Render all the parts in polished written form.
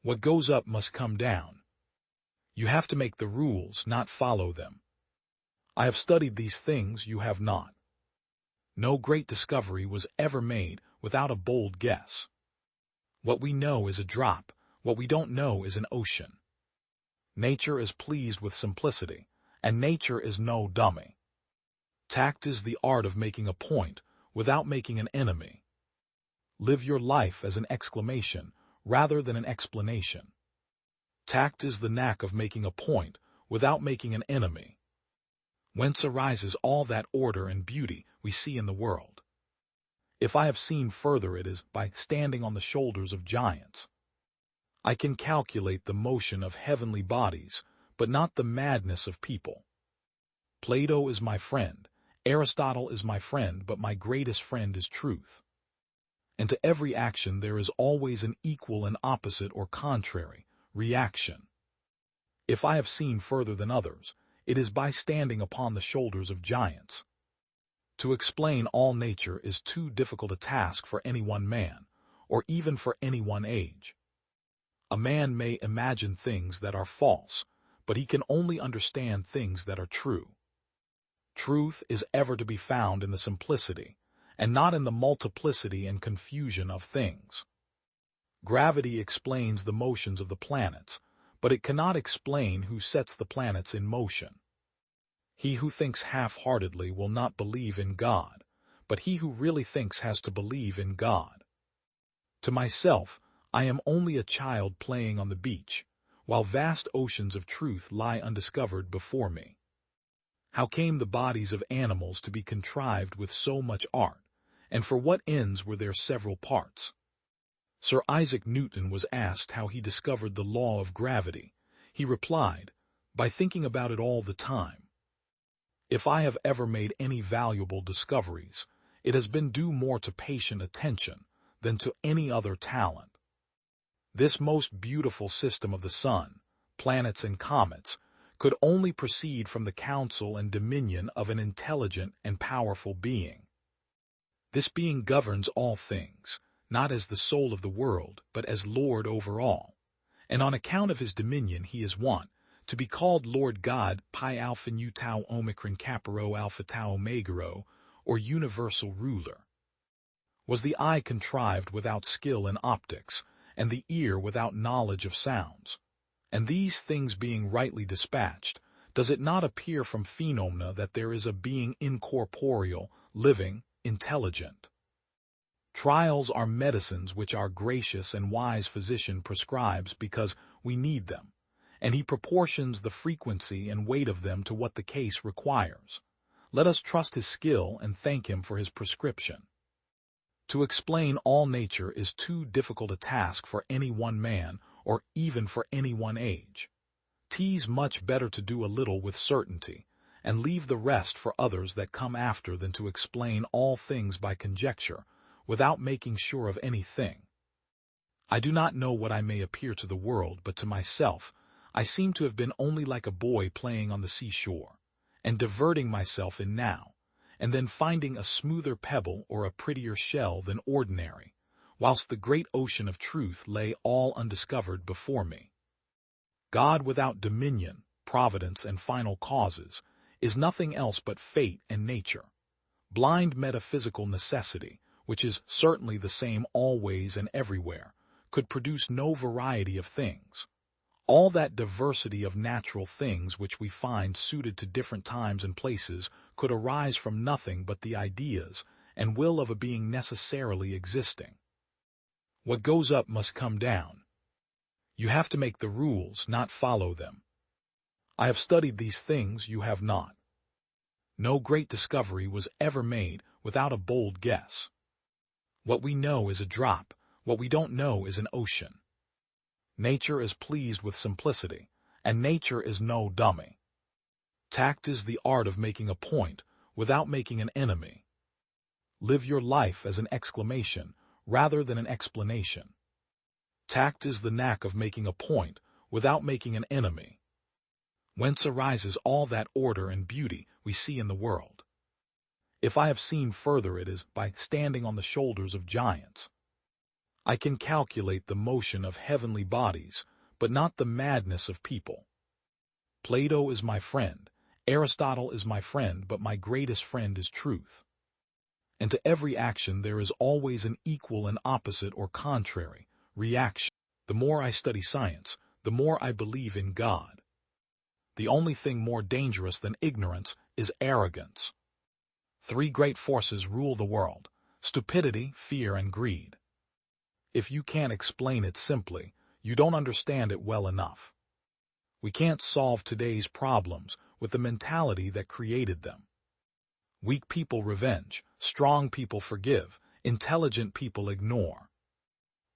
What goes up must come down. You have to make the rules, not follow them. I have studied these things you have not. No great discovery was ever made without a bold guess. What we know is a drop, what we don't know is an ocean. Nature is pleased with simplicity, and nature is no dummy. Tact is the art of making a point without making an enemy. Live your life as an exclamation rather than an explanation. Tact is the knack of making a point without making an enemy. Whence arises all that order and beauty we see in the world? If I have seen further, it is by standing on the shoulders of giants. I can calculate the motion of heavenly bodies, but not the madness of people. Plato is my friend, Aristotle is my friend, but my greatest friend is truth. And to every action there is always an equal and opposite or contrary reaction. If I have seen further than others, it is by standing upon the shoulders of giants. To explain all nature is too difficult a task for any one man, or even for any one age. A man may imagine things that are false, but he can only understand things that are true. Truth is ever to be found in the simplicity, and not in the multiplicity and confusion of things. Gravity explains the motions of the planets, but it cannot explain who sets the planets in motion. He who thinks half-heartedly will not believe in God, but he who really thinks has to believe in God. To myself, I am only a child playing on the beach, while vast oceans of truth lie undiscovered before me. How came the bodies of animals to be contrived with so much art, and for what ends were their several parts? Sir Isaac Newton was asked how he discovered the law of gravity. He replied, by thinking about it all the time. If I have ever made any valuable discoveries, it has been due more to patient attention than to any other talent. This most beautiful system of the sun, planets and comets, could only proceed from the counsel and dominion of an intelligent and powerful being. This being governs all things, not as the soul of the world, but as Lord over all, and on account of his dominion he is wont to be called Lord God, Pi Alpha Nu Tau Omicron Kappa Rho Alpha Tau Omega Rho, or universal ruler. Was the eye contrived without skill in optics, and the ear without knowledge of sounds? And these things being rightly dispatched, does it not appear from phenomena that there is a being incorporeal, living, intelligent? Trials are medicines which our gracious and wise physician prescribes because we need them, and he proportions the frequency and weight of them to what the case requires. Let us trust his skill and thank him for his prescription. To explain all nature is too difficult a task for any one man, or even for any one age. 'Tis much better to do a little with certainty, and leave the rest for others that come after than to explain all things by conjecture, without making sure of anything. I do not know what I may appear to the world, but to myself, I seem to have been only like a boy playing on the seashore, and diverting myself in now, and then finding a smoother pebble or a prettier shell than ordinary, whilst the great ocean of truth lay all undiscovered before me. God without dominion, providence, and final causes, is nothing else but fate and nature. Blind metaphysical necessity, which is certainly the same always and everywhere, could produce no variety of things. All that diversity of natural things which we find suited to different times and places could arise from nothing but the ideas and will of a being necessarily existing. What goes up must come down. You have to make the rules, not follow them. I have studied these things you have not. No great discovery was ever made without a bold guess. What we know is a drop, what we don't know is an ocean. Nature is pleased with simplicity, and nature is no dummy. Tact is the art of making a point without making an enemy. Live your life as an exclamation rather than an explanation. Tact is the knack of making a point without making an enemy. Whence arises all that order and beauty we see in the world? If I have seen further, it is by standing on the shoulders of giants. I can calculate the motion of heavenly bodies, but not the madness of people. Plato is my friend, Aristotle is my friend, but my greatest friend is truth. And to every action there is always an equal and opposite or contrary reaction. The more I study science, the more I believe in God. The only thing more dangerous than ignorance is arrogance. 3 great forces rule the world: stupidity, fear, and greed. If you can't explain it simply, you don't understand it well enough. We can't solve today's problems with the mentality that created them. Weak people revenge, strong people forgive, intelligent people ignore.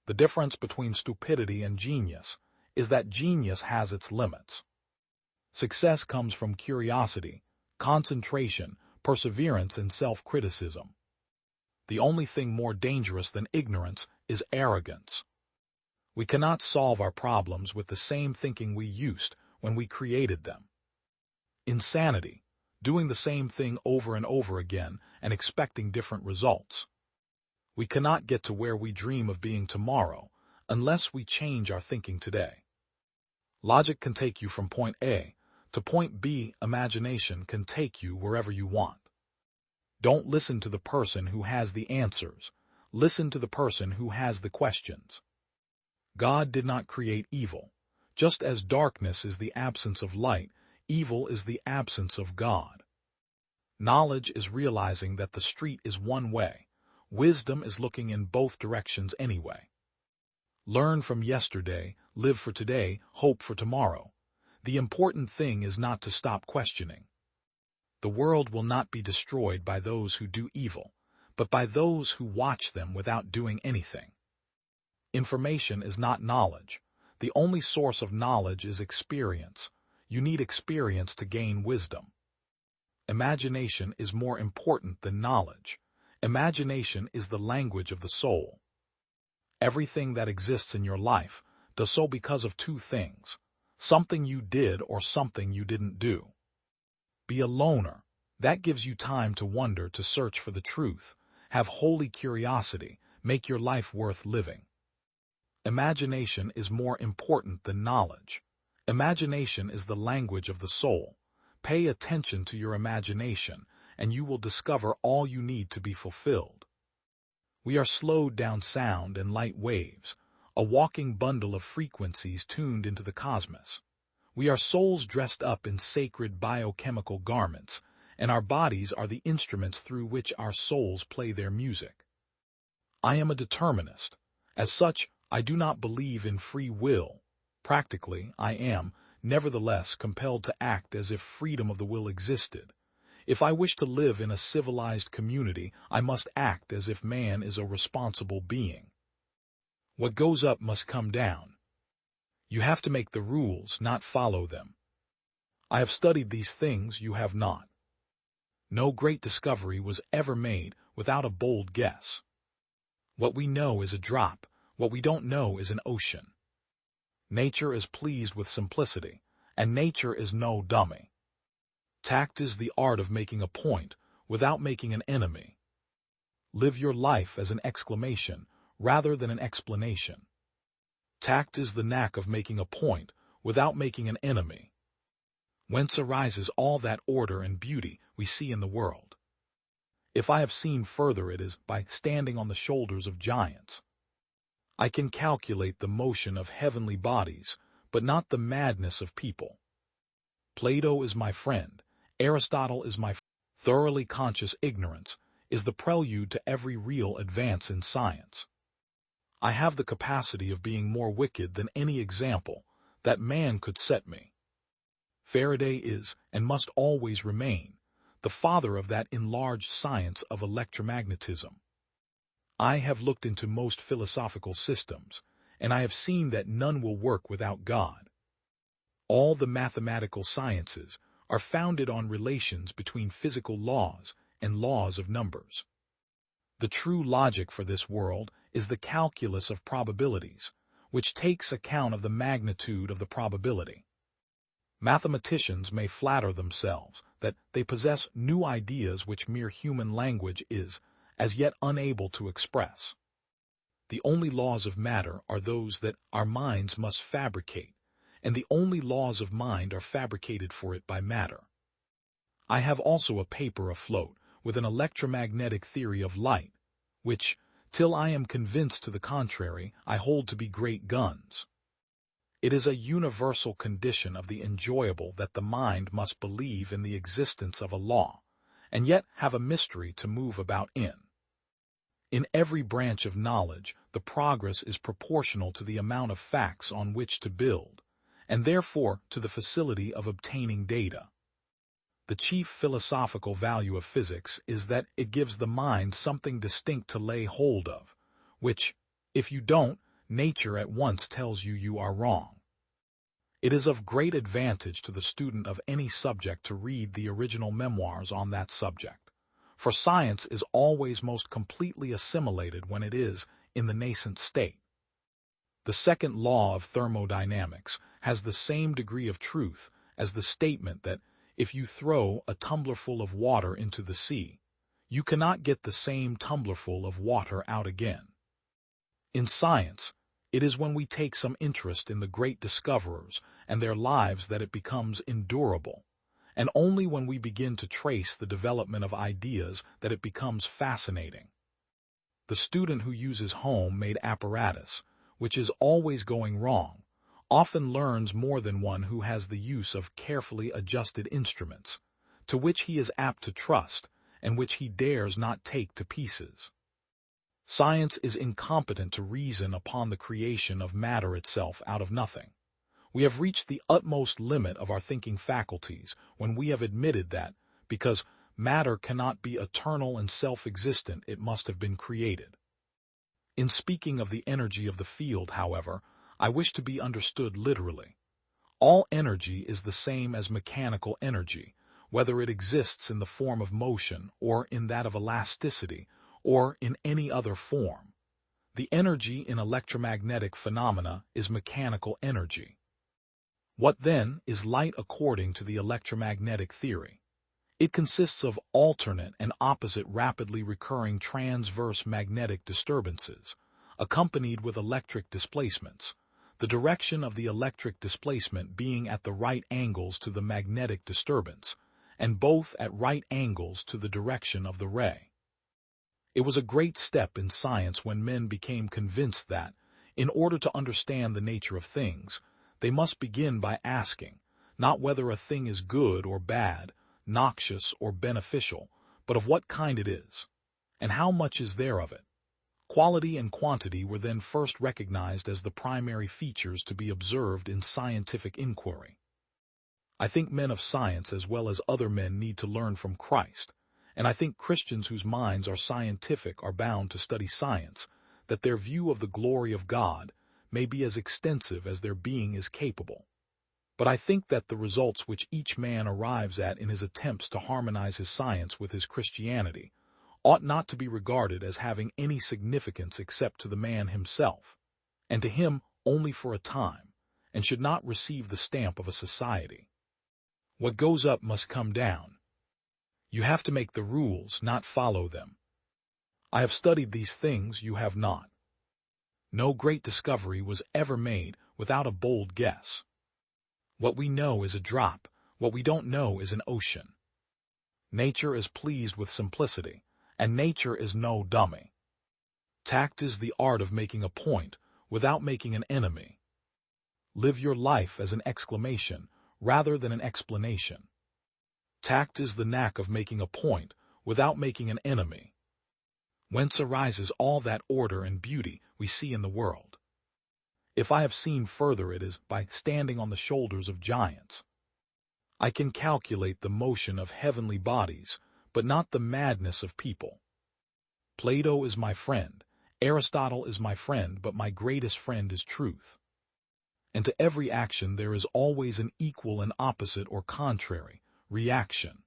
The difference between stupidity and genius is that genius has its limits. Success comes from curiosity, concentration, perseverance, and self-criticism. The only thing more dangerous than ignorance is arrogance. We cannot solve our problems with the same thinking we used when we created them. Insanity, doing the same thing over and over again and expecting different results. We cannot get to where we dream of being tomorrow unless we change our thinking today. Logic can take you from point A to point B. Imagination can take you wherever you want. Don't listen to the person who has the answers. Listen to the person who has the questions. God did not create evil. Just as darkness is the absence of light, evil is the absence of God. Knowledge is realizing that the street is one way. Wisdom is looking in both directions anyway. Learn from yesterday, live for today, hope for tomorrow. The important thing is not to stop questioning. The world will not be destroyed by those who do evil, but by those who watch them without doing anything. Information is not knowledge. The only source of knowledge is experience. You need experience to gain wisdom. Imagination is more important than knowledge. Imagination is the language of the soul. Everything that exists in your life does so because of 2 things: something you did or something you didn't do. Be a loner. That gives you time to wonder, to search for the truth. Have holy curiosity. Make your life worth living. Imagination is more important than knowledge. Imagination is the language of the soul. Pay attention to your imagination, and you will discover all you need to be fulfilled. We are slowed down sound and light waves, a walking bundle of frequencies tuned into the cosmos. We are souls dressed up in sacred biochemical garments, and our bodies are the instruments through which our souls play their music. I am a determinist. As such, I do not believe in free will. Practically, I am, nevertheless, compelled to act as if freedom of the will existed. If I wish to live in a civilized community, I must act as if man is a responsible being. What goes up must come down. You have to make the rules, not follow them. I have studied these things you have not. No great discovery was ever made without a bold guess. What we know is a drop. What we don't know is an ocean. Nature is pleased with simplicity, and nature is no dummy. Tact is the art of making a point without making an enemy. Live your life as an exclamation rather than an explanation. Tact is the knack of making a point without making an enemy. Whence arises all that order and beauty we see in the world? If I have seen further, it is by standing on the shoulders of giants. I can calculate the motion of heavenly bodies, but not the madness of people. Plato is my friend, Aristotle is my friend. Thoroughly conscious ignorance is the prelude to every real advance in science. I have the capacity of being more wicked than any example that man could set me. Faraday is, and must always remain, the father of that enlarged science of electromagnetism. I have looked into most philosophical systems, and I have seen that none will work without God. All the mathematical sciences are founded on relations between physical laws and laws of numbers. The true logic for this world is the calculus of probabilities, which takes account of the magnitude of the probability. Mathematicians may flatter themselves that they possess new ideas which mere human language is as yet unable to express. The only laws of matter are those that our minds must fabricate, and the only laws of mind are fabricated for it by matter. I have also a paper afloat with an electromagnetic theory of light, which, till I am convinced to the contrary, I hold to be great guns. It is a universal condition of the enjoyable that the mind must believe in the existence of a law, and yet have a mystery to move about in. In every branch of knowledge, the progress is proportional to the amount of facts on which to build, and therefore to the facility of obtaining data. The chief philosophical value of physics is that it gives the mind something distinct to lay hold of, which, if you don't, nature at once tells you you are wrong. It is of great advantage to the student of any subject to read the original memoirs on that subject, for science is always most completely assimilated when it is in the nascent state. The second law of thermodynamics has the same degree of truth as the statement that if you throw a tumblerful of water into the sea, you cannot get the same tumblerful of water out again. In science, it is when we take some interest in the great discoverers and their lives that it becomes endurable, and only when we begin to trace the development of ideas that it becomes fascinating. The student who uses home-made apparatus, which is always going wrong, often learns more than one who has the use of carefully adjusted instruments, to which he is apt to trust and which he dares not take to pieces. Science is incompetent to reason upon the creation of matter itself out of nothing. We have reached the utmost limit of our thinking faculties when we have admitted that, because matter cannot be eternal and self-existent, it must have been created. In speaking of the energy of the field, however, I wish to be understood literally. All energy is the same as mechanical energy, whether it exists in the form of motion or in that of elasticity, or in any other form. The energy in electromagnetic phenomena is mechanical energy. What then is light according to the electromagnetic theory? It consists of alternate and opposite rapidly recurring transverse magnetic disturbances, accompanied with electric displacements, the direction of the electric displacement being at the right angles to the magnetic disturbance, and both at right angles to the direction of the ray. It was a great step in science when men became convinced that, in order to understand the nature of things, they must begin by asking, not whether a thing is good or bad, noxious or beneficial, but of what kind it is, and how much is there of it. Quality and quantity were then first recognized as the primary features to be observed in scientific inquiry. I think men of science as well as other men need to learn from Christ, and I think Christians whose minds are scientific are bound to study science, that their view of the glory of God may be as extensive as their being is capable. But I think that the results which each man arrives at in his attempts to harmonize his science with his Christianity ought not to be regarded as having any significance except to the man himself, and to him only for a time, and should not receive the stamp of a society. What goes up must come down. You have to make the rules, not follow them. I have studied these things, you have not. No great discovery was ever made without a bold guess. What we know is a drop, what we don't know is an ocean. Nature is pleased with simplicity, and nature is no dummy. Tact is the art of making a point without making an enemy. Live your life as an exclamation rather than an explanation. Tact is the knack of making a point without making an enemy. Whence arises all that order and beauty we see in the world. If I have seen further, it is by standing on the shoulders of giants. I can calculate the motion of heavenly bodies, but not the madness of people. Plato is my friend, Aristotle is my friend, but my greatest friend is truth. And to every action there is always an equal and opposite or contrary reaction.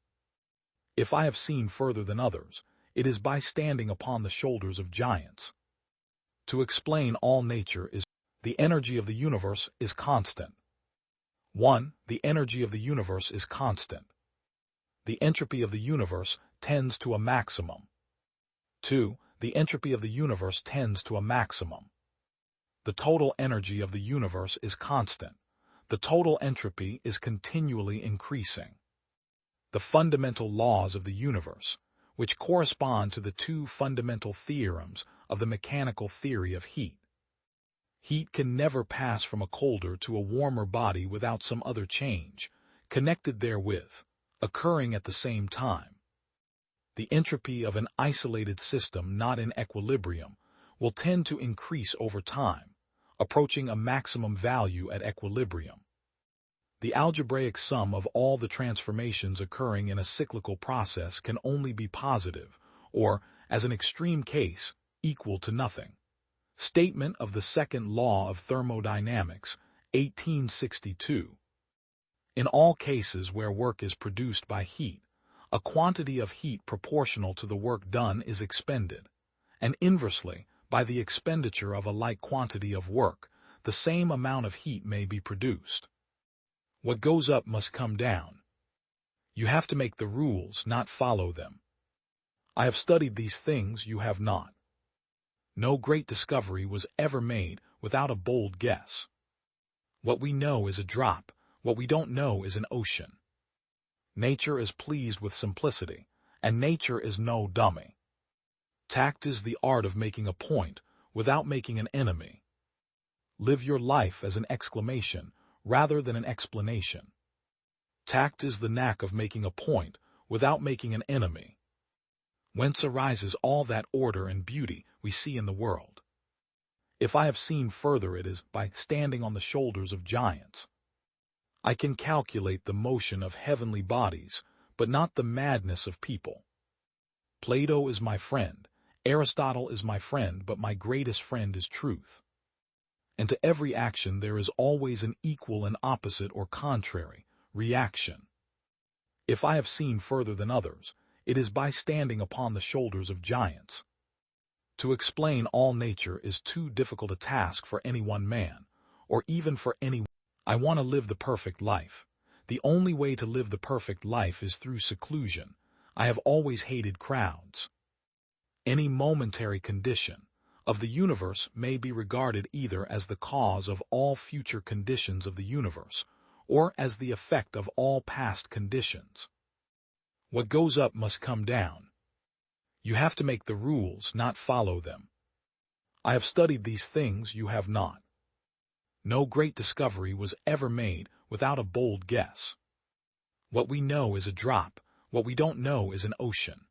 If I have seen further than others, it is by standing upon the shoulders of giants. To explain all nature is the energy of the universe is constant. 1. The energy of the universe is constant. The entropy of the universe tends to a maximum. 2. The the entropy of the universe tends to a maximum. The total energy of the universe is constant. The total entropy is continually increasing. The fundamental laws of the universe, which correspond to the two fundamental theorems of the mechanical theory of heat. Heat can never pass from a colder to a warmer body without some other change, connected therewith, occurring at the same time. The entropy of an isolated system not in equilibrium will tend to increase over time, approaching a maximum value at equilibrium. The algebraic sum of all the transformations occurring in a cyclical process can only be positive, or, as an extreme case, equal to nothing. Statement of the Second Law of Thermodynamics, 1862. In all cases where work is produced by heat, a quantity of heat proportional to the work done is expended, and inversely, by the expenditure of a like quantity of work, the same amount of heat may be produced. What goes up must come down. You have to make the rules, not follow them. I have studied these things you have not. No great discovery was ever made without a bold guess. What we know is a drop, what we don't know is an ocean. Nature is pleased with simplicity, and nature is no dummy. Tact is the art of making a point without making an enemy. Live your life as an exclamation rather than an explanation. Tact is the knack of making a point without making an enemy. Whence arises all that order and beauty we see in the world. If I have seen further, it is by standing on the shoulders of giants. I can calculate the motion of heavenly bodies, but not the madness of people. Plato is my friend, Aristotle is my friend, but my greatest friend is truth. And to every action there is always an equal and opposite or contrary reaction. If I have seen further than others, it is by standing upon the shoulders of giants. To explain all nature is too difficult a task for any one man, or even for any. I want to live the perfect life. The only way to live the perfect life is through seclusion. I have always hated crowds. Any momentary condition of the universe may be regarded either as the cause of all future conditions of the universe, or as the effect of all past conditions. What goes up must come down. You have to make the rules, not follow them. I have studied these things you have not. No great discovery was ever made without a bold guess. What we know is a drop, what we don't know is an ocean.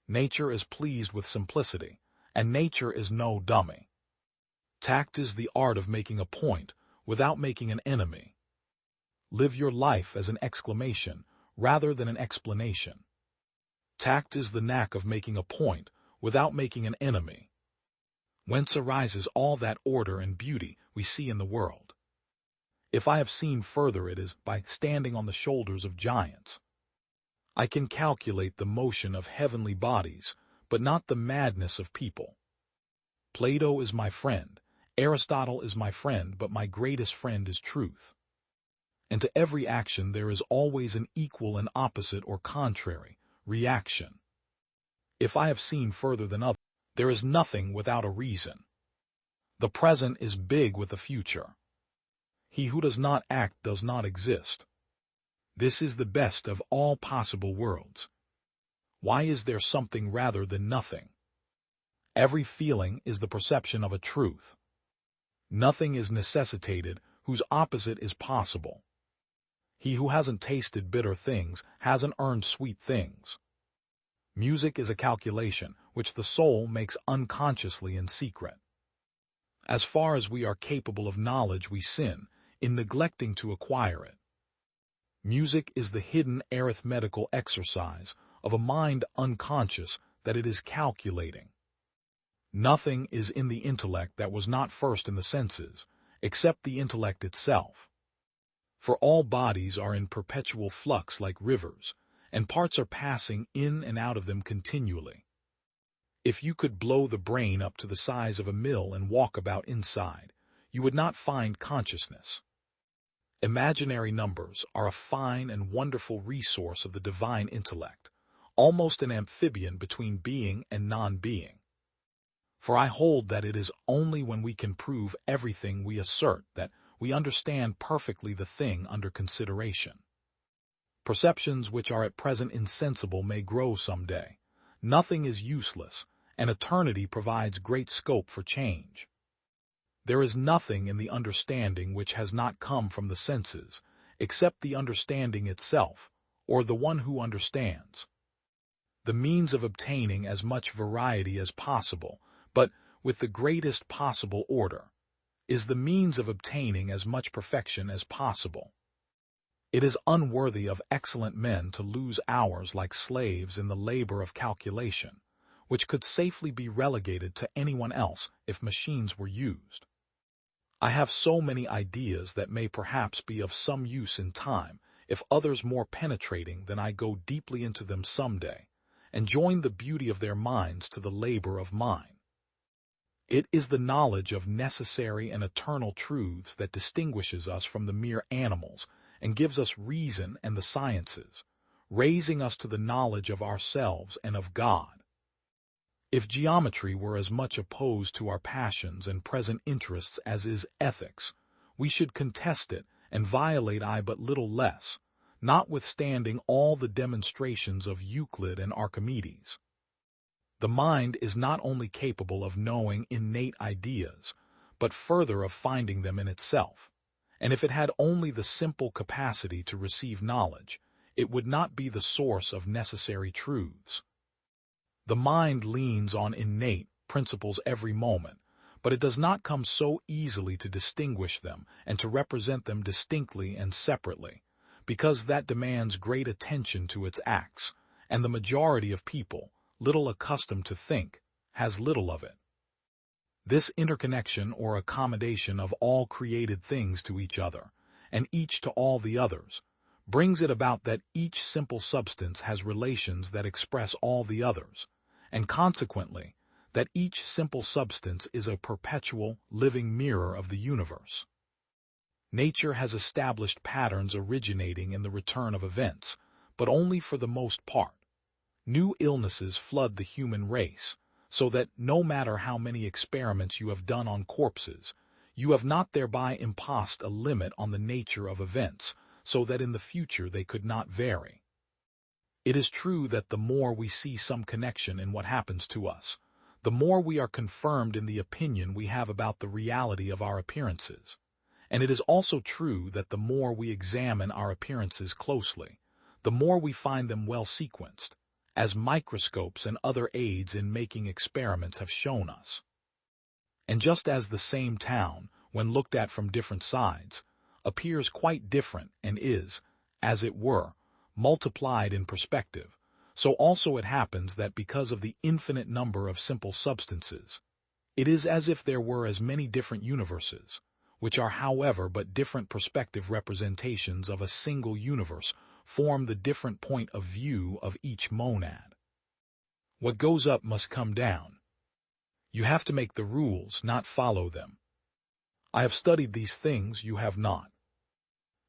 Nature is pleased with simplicity, and nature is no dummy. Tact is the art of making a point without making an enemy. Live your life as an exclamation rather than an explanation. Tact is the knack of making a point without making an enemy. Whence arises all that order and beauty we see in the world. If I have seen further, it is by standing on the shoulders of giants. I can calculate the motion of heavenly bodies, but not the madness of people. Plato is my friend, Aristotle is my friend, but my greatest friend is truth. And to every action there is always an equal and opposite or contrary reaction. If I have seen further than others, there is nothing without a reason. The present is big with the future. He who does not act does not exist. This is the best of all possible worlds. Why is there something rather than nothing? Every feeling is the perception of a truth. Nothing is necessitated whose opposite is possible. He who hasn't tasted bitter things hasn't earned sweet things. Music is a calculation which the soul makes unconsciously in secret. As far as we are capable of knowledge, we sin in neglecting to acquire it. Music is the hidden arithmetical exercise of a mind unconscious that it is calculating. Nothing is in the intellect that was not first in the senses, except the intellect itself. For all bodies are in perpetual flux like rivers, and parts are passing in and out of them continually. If you could blow the brain up to the size of a mill and walk about inside, you would not find consciousness. Imaginary numbers are a fine and wonderful resource of the divine intellect, almost an amphibian between being and non-being. For I hold that it is only when we can prove everything we assert that we understand perfectly the thing under consideration. Perceptions which are at present insensible may grow some day. Nothing is useless, and eternity provides great scope for change. There is nothing in the understanding which has not come from the senses, except the understanding itself, or the one who understands. The means of obtaining as much variety as possible, but with the greatest possible order, is the means of obtaining as much perfection as possible. It is unworthy of excellent men to lose hours like slaves in the labor of calculation, which could safely be relegated to anyone else if machines were used. I have so many ideas that may perhaps be of some use in time, if others more penetrating than I go deeply into them some day, and join the beauty of their minds to the labor of mine. It is the knowledge of necessary and eternal truths that distinguishes us from the mere animals and gives us reason and the sciences, raising us to the knowledge of ourselves and of God. If geometry were as much opposed to our passions and present interests as is ethics, we should contest it and violate I but little less, notwithstanding all the demonstrations of Euclid and Archimedes. The mind is not only capable of knowing innate ideas, but further of finding them in itself, and if it had only the simple capacity to receive knowledge, it would not be the source of necessary truths. The mind leans on innate principles every moment, but it does not come so easily to distinguish them and to represent them distinctly and separately, because that demands great attention to its acts, and the majority of people, little accustomed to think, has little of it. This interconnection or accommodation of all created things to each other, and each to all the others, brings it about that each simple substance has relations that express all the others, and consequently, that each simple substance is a perpetual, living mirror of the universe. Nature has established patterns originating in the return of events, but only for the most part. New illnesses flood the human race, so that no matter how many experiments you have done on corpses, you have not thereby imposed a limit on the nature of events, so that in the future they could not vary. It is true that the more we see some connection in what happens to us, the more we are confirmed in the opinion we have about the reality of our appearances. And it is also true that the more we examine our appearances closely, the more we find them well sequenced, as microscopes and other aids in making experiments have shown us. And just as the same town, when looked at from different sides, appears quite different and is, as it were, multiplied in perspective, so also it happens that because of the infinite number of simple substances, it is as if there were as many different universes, which are however but different perspective representations of a single universe, form the different point of view of each monad. What goes up must come down. You have to make the rules, not follow them. I have studied these things you have not.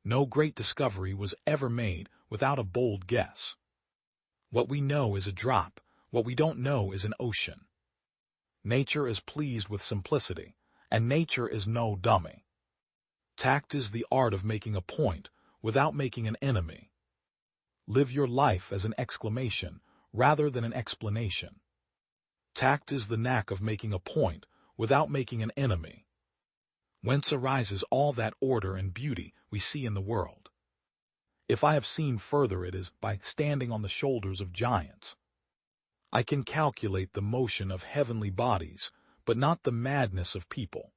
No great discovery was ever made without a bold guess. What we know is a drop, what we don't know is an ocean. Nature is pleased with simplicity, and nature is no dummy. Tact is the art of making a point without making an enemy. Live your life as an exclamation rather than an explanation. Tact is the knack of making a point without making an enemy. Whence arises all that order and beauty we see in the world. If I have seen further, it is by standing on the shoulders of giants. I can calculate the motion of heavenly bodies, but not the madness of people.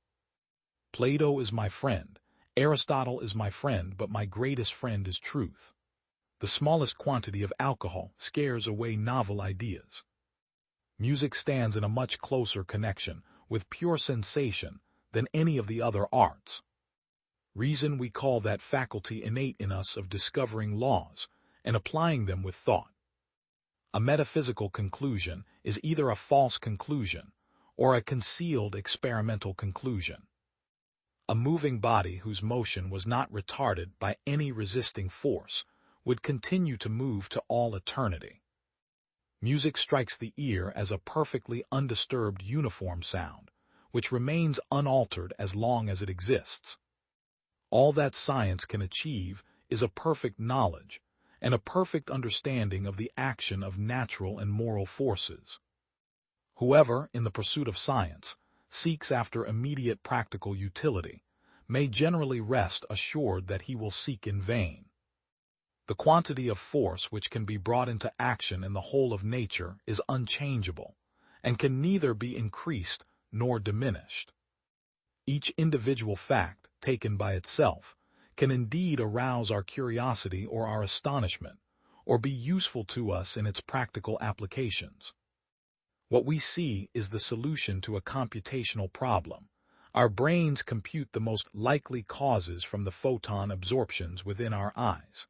Plato is my friend, Aristotle is my friend, but my greatest friend is truth. The smallest quantity of alcohol scares away novel ideas. Music stands in a much closer connection with pure sensation than any of the other arts. Reason, we call that faculty innate in us of discovering laws and applying them with thought. A metaphysical conclusion is either a false conclusion or a concealed experimental conclusion. A moving body whose motion was not retarded by any resisting force would continue to move to all eternity. Music strikes the ear as a perfectly undisturbed uniform sound, which remains unaltered as long as it exists. All that science can achieve is a perfect knowledge and a perfect understanding of the action of natural and moral forces. Whoever, in the pursuit of science, seeks after immediate practical utility, may generally rest assured that he will seek in vain. The quantity of force which can be brought into action in the whole of nature is unchangeable, and can neither be increased nor diminished. Each individual fact, taken by itself, can indeed arouse our curiosity or our astonishment, or be useful to us in its practical applications. What we see is the solution to a computational problem. Our brains compute the most likely causes from the photon absorptions within our eyes.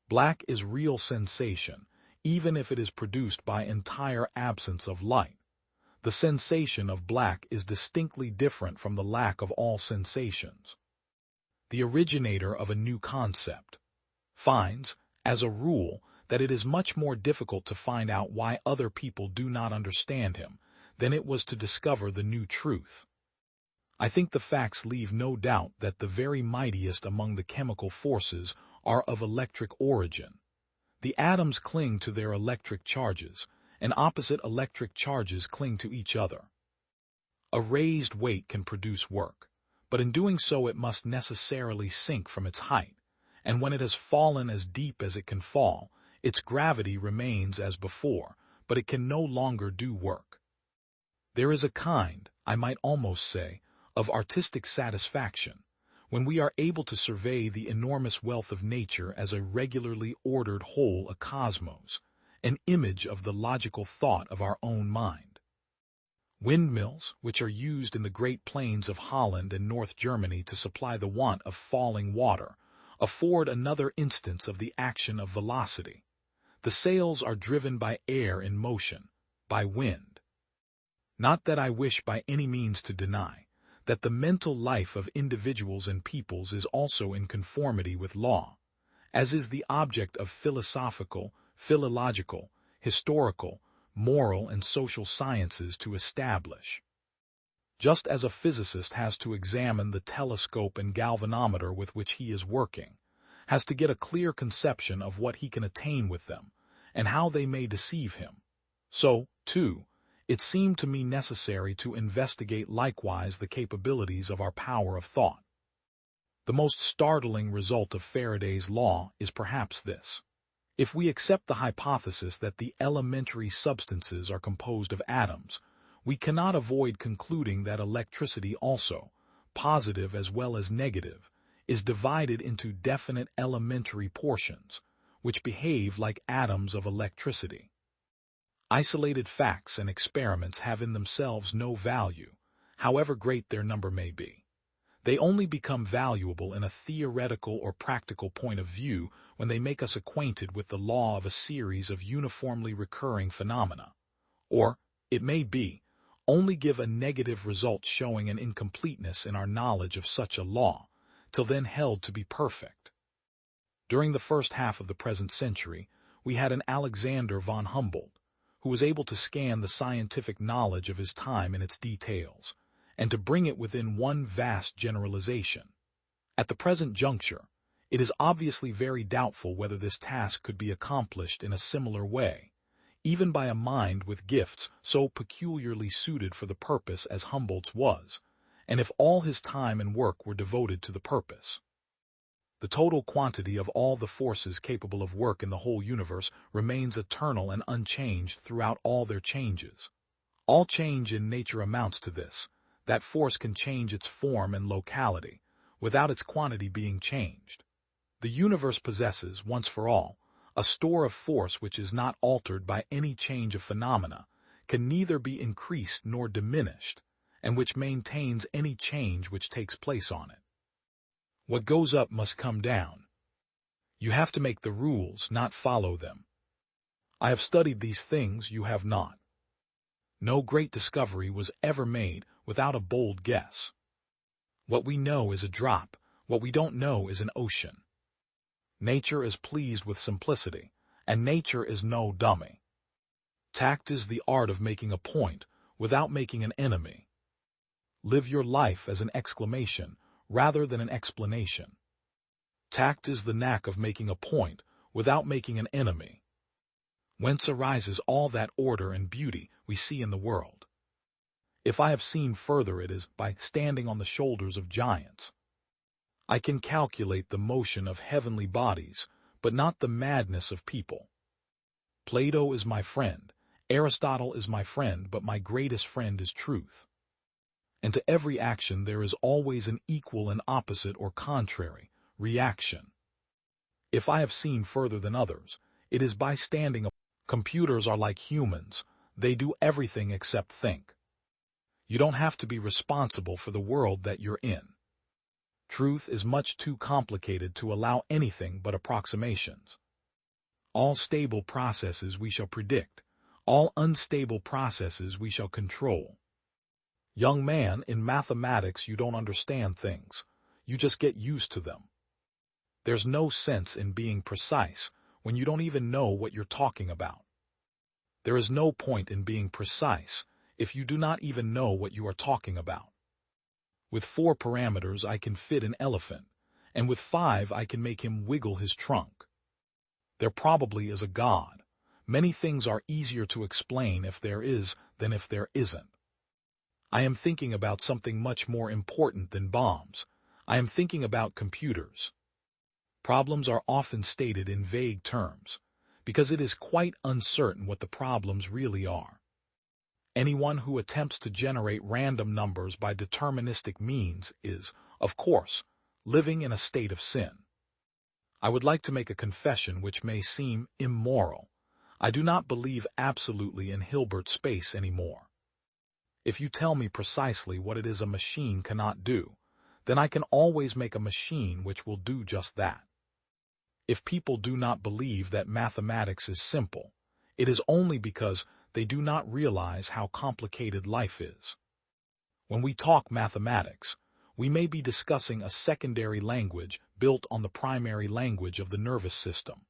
Black is real sensation, even if it is produced by entire absence of light. The sensation of black is distinctly different from the lack of all sensations. The originator of a new concept finds, as a rule, that it is much more difficult to find out why other people do not understand him than it was to discover the new truth. I think the facts leave no doubt that the very mightiest among the chemical forces are of electric origin. The atoms cling to their electric charges, and opposite electric charges cling to each other. A raised weight can produce work, but in doing so it must necessarily sink from its height, and when it has fallen as deep as it can fall, its gravity remains as before, but it can no longer do work. There is a kind, I might almost say, of artistic satisfaction when we are able to survey the enormous wealth of nature as a regularly ordered whole, a cosmos, an image of the logical thought of our own mind. Windmills, which are used in the great plains of Holland and North Germany to supply the want of falling water, afford another instance of the action of velocity. The sails are driven by air in motion, by wind. Not that I wish by any means to deny that the mental life of individuals and peoples is also in conformity with law, as is the object of philosophical, philological, historical, moral, and social sciences to establish. Just as a physicist has to examine the telescope and galvanometer with which he is working, has to get a clear conception of what he can attain with them, and how they may deceive him, so, too, it seemed to me necessary to investigate likewise the capabilities of our power of thought. The most startling result of Faraday's law is perhaps this. If we accept the hypothesis that the elementary substances are composed of atoms, we cannot avoid concluding that electricity also, positive as well as negative, is divided into definite elementary portions, which behave like atoms of electricity. Isolated facts and experiments have in themselves no value, however great their number may be. They only become valuable in a theoretical or practical point of view when they make us acquainted with the law of a series of uniformly recurring phenomena, or, it may be, only give a negative result showing an incompleteness in our knowledge of such a law, till then held to be perfect. During the first half of the present century, we had an Alexander von Humboldt, who was able to scan the scientific knowledge of his time in its details, and to bring it within one vast generalization. At the present juncture, it is obviously very doubtful whether this task could be accomplished in a similar way, even by a mind with gifts so peculiarly suited for the purpose as Humboldt's was, and if all his time and work were devoted to the purpose. The total quantity of all the forces capable of work in the whole universe remains eternal and unchanged throughout all their changes. All change in nature amounts to this, that force can change its form and locality, without its quantity being changed. The universe possesses, once for all, a store of force which is not altered by any change of phenomena, can neither be increased nor diminished, and which maintains any change which takes place on it. What goes up must come down. You have to make the rules, not follow them. I have studied these things, you have not. No great discovery was ever made without a bold guess. What we know is a drop, what we don't know is an ocean. Nature is pleased with simplicity, and nature is no dummy. Tact is the art of making a point without making an enemy. Live your life as an exclamation rather than an explanation. Tact is the knack of making a point without making an enemy. Whence arises all that order and beauty we see in the world. If I have seen further, it is by standing on the shoulders of giants. I can calculate the motion of heavenly bodies, but not the madness of people. Plato is my friend, Aristotle is my friend, but my greatest friend is truth. And to every action there is always an equal and opposite or contrary reaction. If I have seen further than others, it is by standing. Computers are like humans, they do everything except think. You don't have to be responsible for the world that you're in. Truth is much too complicated to allow anything but approximations. All stable processes we shall predict, all unstable processes we shall control. Young man, in mathematics you don't understand things, you just get used to them. There's no sense in being precise when you don't even know what you're talking about. There is no point in being precise if you do not even know what you are talking about. With 4 parameters I can fit an elephant, and with 5 I can make him wiggle his trunk. There probably is a God. Many things are easier to explain if there is than if there isn't. I am thinking about something much more important than bombs. I am thinking about computers. Problems are often stated in vague terms, because it is quite uncertain what the problems really are. Anyone who attempts to generate random numbers by deterministic means is, of course, living in a state of sin. I would like to make a confession which may seem immoral. I do not believe absolutely in Hilbert space anymore. If you tell me precisely what it is a machine cannot do, then I can always make a machine which will do just that. If people do not believe that mathematics is simple, it is only because they do not realize how complicated life is. When we talk mathematics, we may be discussing a secondary language built on the primary language of the nervous system.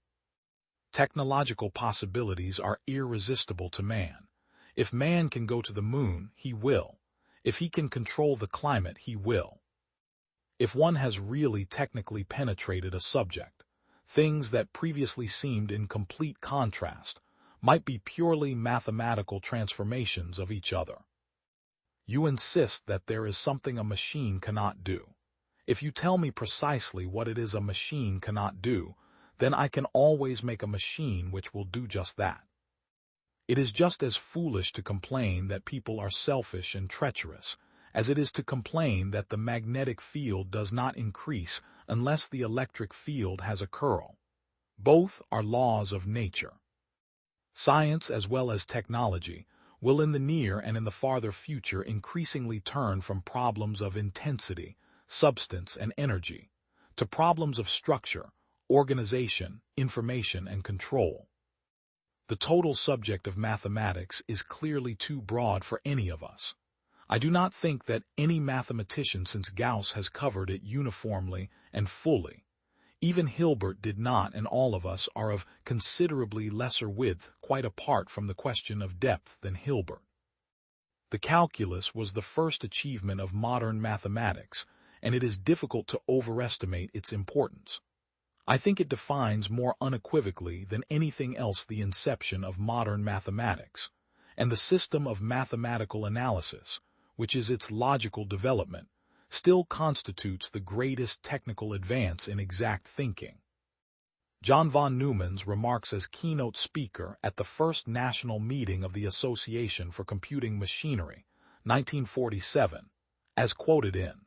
Technological possibilities are irresistible to man. If man can go to the moon, he will. If he can control the climate, he will. If one has really technically penetrated a subject, things that previously seemed in complete contrast might be purely mathematical transformations of each other. You insist that there is something a machine cannot do. If you tell me precisely what it is a machine cannot do, then I can always make a machine which will do just that. It is just as foolish to complain that people are selfish and treacherous as it is to complain that the magnetic field does not increase unless the electric field has a curl. Both are laws of nature. Science as well as technology will in the near and in the farther future increasingly turn from problems of intensity, substance, and energy to problems of structure, organization, information, and control. The total subject of mathematics is clearly too broad for any of us. I do not think that any mathematician since Gauss has covered it uniformly and fully. Even Hilbert did not, and all of us are of considerably lesser width, quite apart from the question of depth, than Hilbert. The calculus was the first achievement of modern mathematics, and it is difficult to overestimate its importance. I think it defines more unequivocally than anything else the inception of modern mathematics, and the system of mathematical analysis, which is its logical development, still constitutes the greatest technical advance in exact thinking. John von Neumann's remarks as keynote speaker at the first national meeting of the Association for Computing Machinery, 1947, as quoted in.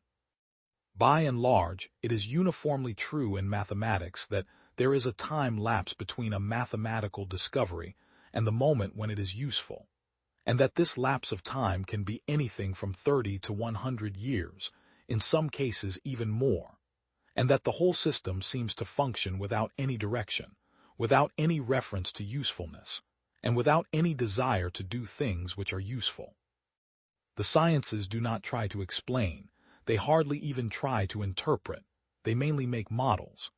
By and large, it is uniformly true in mathematics that there is a time lapse between a mathematical discovery and the moment when it is useful, and that this lapse of time can be anything from 30 to 100 years, in some cases even more, and that the whole system seems to function without any direction, without any reference to usefulness, and without any desire to do things which are useful. The sciences do not try to explain, they hardly even try to interpret, they mainly make models.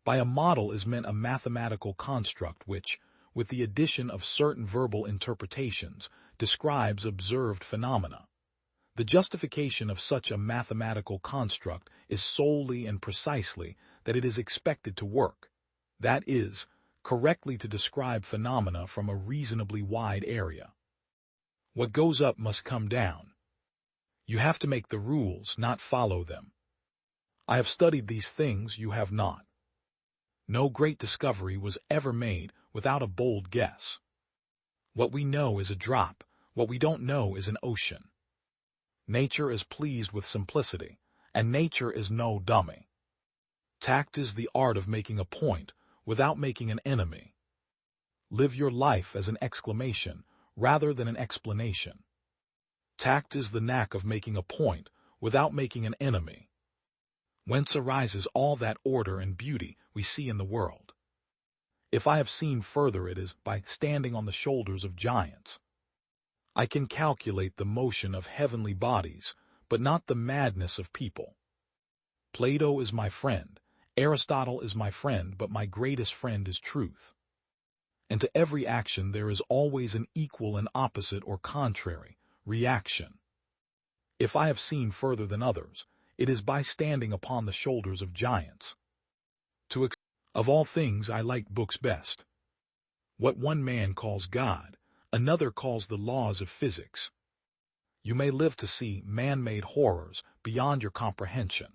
By a model is meant a mathematical construct which, with the addition of certain verbal interpretations, describes observed phenomena. The justification of such a mathematical construct is solely and precisely that it is expected to work, that is, correctly to describe phenomena from a reasonably wide area. What goes up must come down. You have to make the rules, not follow them. I have studied these things you have not. No great discovery was ever made without a bold guess. What we know is a drop, what we don't know is an ocean. Nature is pleased with simplicity, and nature is no dummy. Tact is the art of making a point without making an enemy. Live your life as an exclamation rather than an explanation. Tact is the knack of making a point without making an enemy. Whence arises all that order and beauty we see in the world? If I have seen further, it is by standing on the shoulders of giants. I can calculate the motion of heavenly bodies, but not the madness of people. Plato is my friend, Aristotle is my friend, but my greatest friend is truth. And to every action there is always an equal and opposite or contrary reaction. If I have seen further than others, it is by standing upon the shoulders of giants. Of all things I like books best. What one man calls God, another calls the laws of physics. You may live to see man-made horrors beyond your comprehension.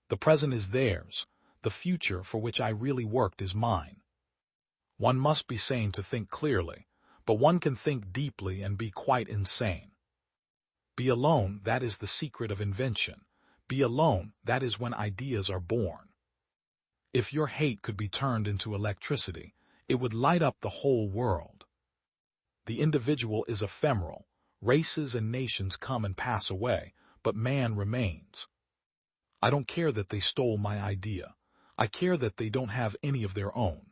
The present is theirs, the future for which I really worked is mine. One must be sane to think clearly, but one can think deeply and be quite insane. Be alone, that is the secret of invention. Be alone, that is when ideas are born. If your hate could be turned into electricity, it would light up the whole world. The individual is ephemeral, races and nations come and pass away, but man remains. I don't care that they stole my idea. I care that they don't have any of their own.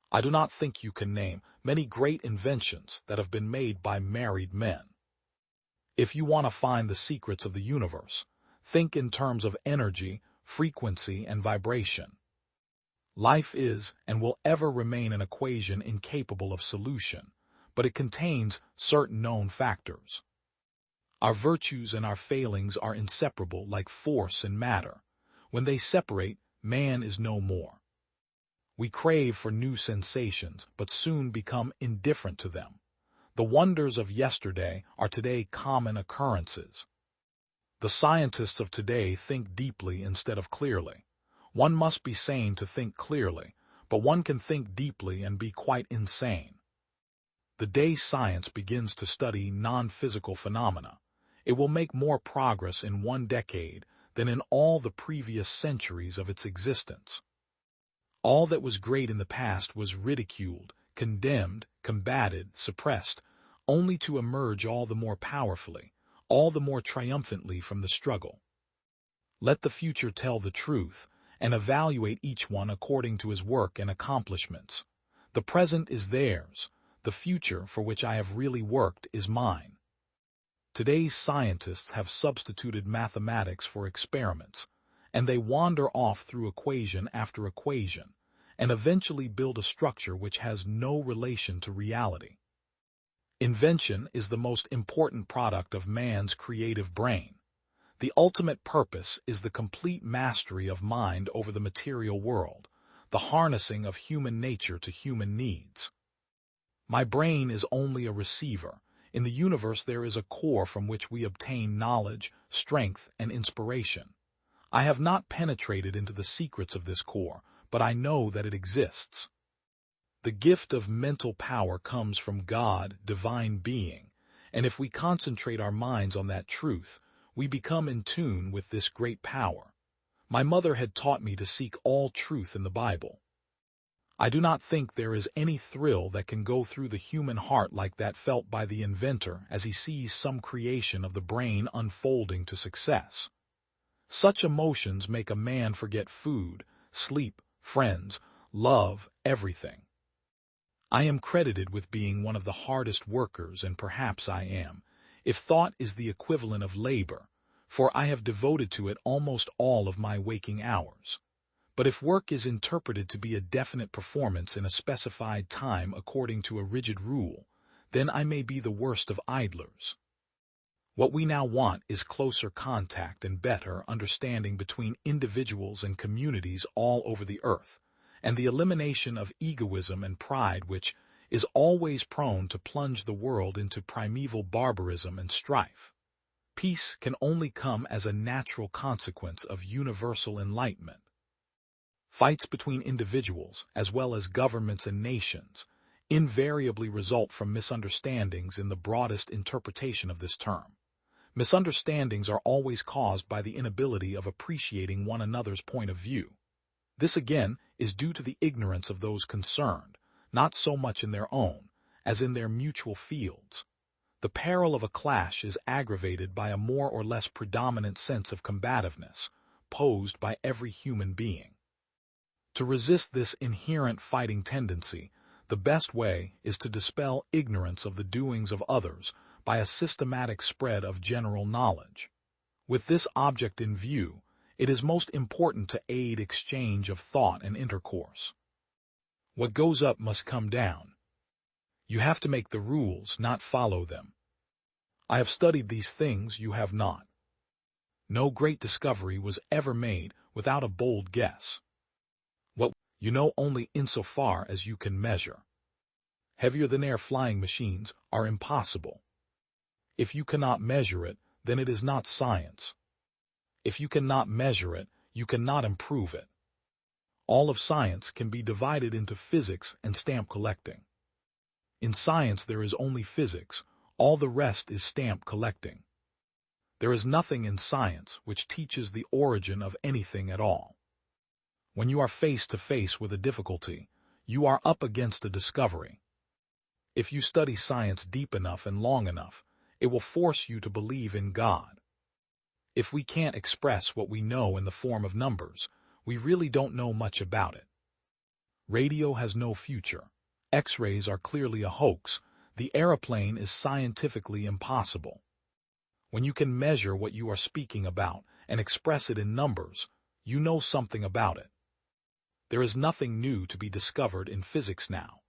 I do not think you can name many great inventions that have been made by married men. If you want to find the secrets of the universe, think in terms of energy, frequency, and vibration. Life is and will ever remain an equation incapable of solution, but it contains certain known factors. Our virtues and our failings are inseparable like force and matter. When they separate, man is no more. We crave for new sensations, but soon become indifferent to them. The wonders of yesterday are today common occurrences. The scientists of today think deeply instead of clearly. One must be sane to think clearly, but one can think deeply and be quite insane. The day science begins to study non-physical phenomena, it will make more progress in 1 decade than in all the previous centuries of its existence. All that was great in the past was ridiculed, condemned, combated, suppressed, only to emerge all the more powerfully, all the more triumphantly from the struggle. Let the future tell the truth, and evaluate each one according to his work and accomplishments. The present is theirs, the future for which I have really worked is mine. Today's scientists have substituted mathematics for experiments, and they wander off through equation after equation, and eventually build a structure which has no relation to reality. Invention is the most important product of man's creative brain. The ultimate purpose is the complete mastery of mind over the material world, the harnessing of human nature to human needs. My brain is only a receiver. In the universe there is a core from which we obtain knowledge, strength, and inspiration. I have not penetrated into the secrets of this core, but I know that it exists. The gift of mental power comes from God, divine being, and if we concentrate our minds on that truth, we become in tune with this great power. My mother had taught me to seek all truth in the Bible. I do not think there is any thrill that can go through the human heart like that felt by the inventor as he sees some creation of the brain unfolding to success. Such emotions make a man forget food, sleep, friends, love, everything. I am credited with being one of the hardest workers, and perhaps I am, if thought is the equivalent of labor, for I have devoted to it almost all of my waking hours. But if work is interpreted to be a definite performance in a specified time according to a rigid rule, then I may be the worst of idlers. What we now want is closer contact and better understanding between individuals and communities all over the earth, and the elimination of egoism and pride which is always prone to plunge the world into primeval barbarism and strife. Peace can only come as a natural consequence of universal enlightenment. Fights between individuals, as well as governments and nations, invariably result from misunderstandings in the broadest interpretation of this term. Misunderstandings are always caused by the inability of appreciating one another's point of view. This again is due to the ignorance of those concerned, not so much in their own, as in their mutual fields. The peril of a clash is aggravated by a more or less predominant sense of combativeness, posed by every human being. To resist this inherent fighting tendency, the best way is to dispel ignorance of the doings of others by a systematic spread of general knowledge. With this object in view, it is most important to aid exchange of thought and intercourse. What goes up must come down. You have to make the rules, not follow them. I have studied these things you have not. No great discovery was ever made without a bold guess. What you know only insofar as you can measure. Heavier-than-air flying machines are impossible. If you cannot measure it, then it is not science. If you cannot measure it, you cannot improve it. All of science can be divided into physics and stamp collecting. In science there is only physics, all the rest is stamp collecting. There is nothing in science which teaches the origin of anything at all. When you are face to face with a difficulty, you are up against a discovery. If you study science deep enough and long enough, it will force you to believe in God. If we can't express what we know in the form of numbers, we really don't know much about it. Radio has no future. X-rays are clearly a hoax. The aeroplane is scientifically impossible. When you can measure what you are speaking about and express it in numbers, you know something about it. There is nothing new to be discovered in physics now.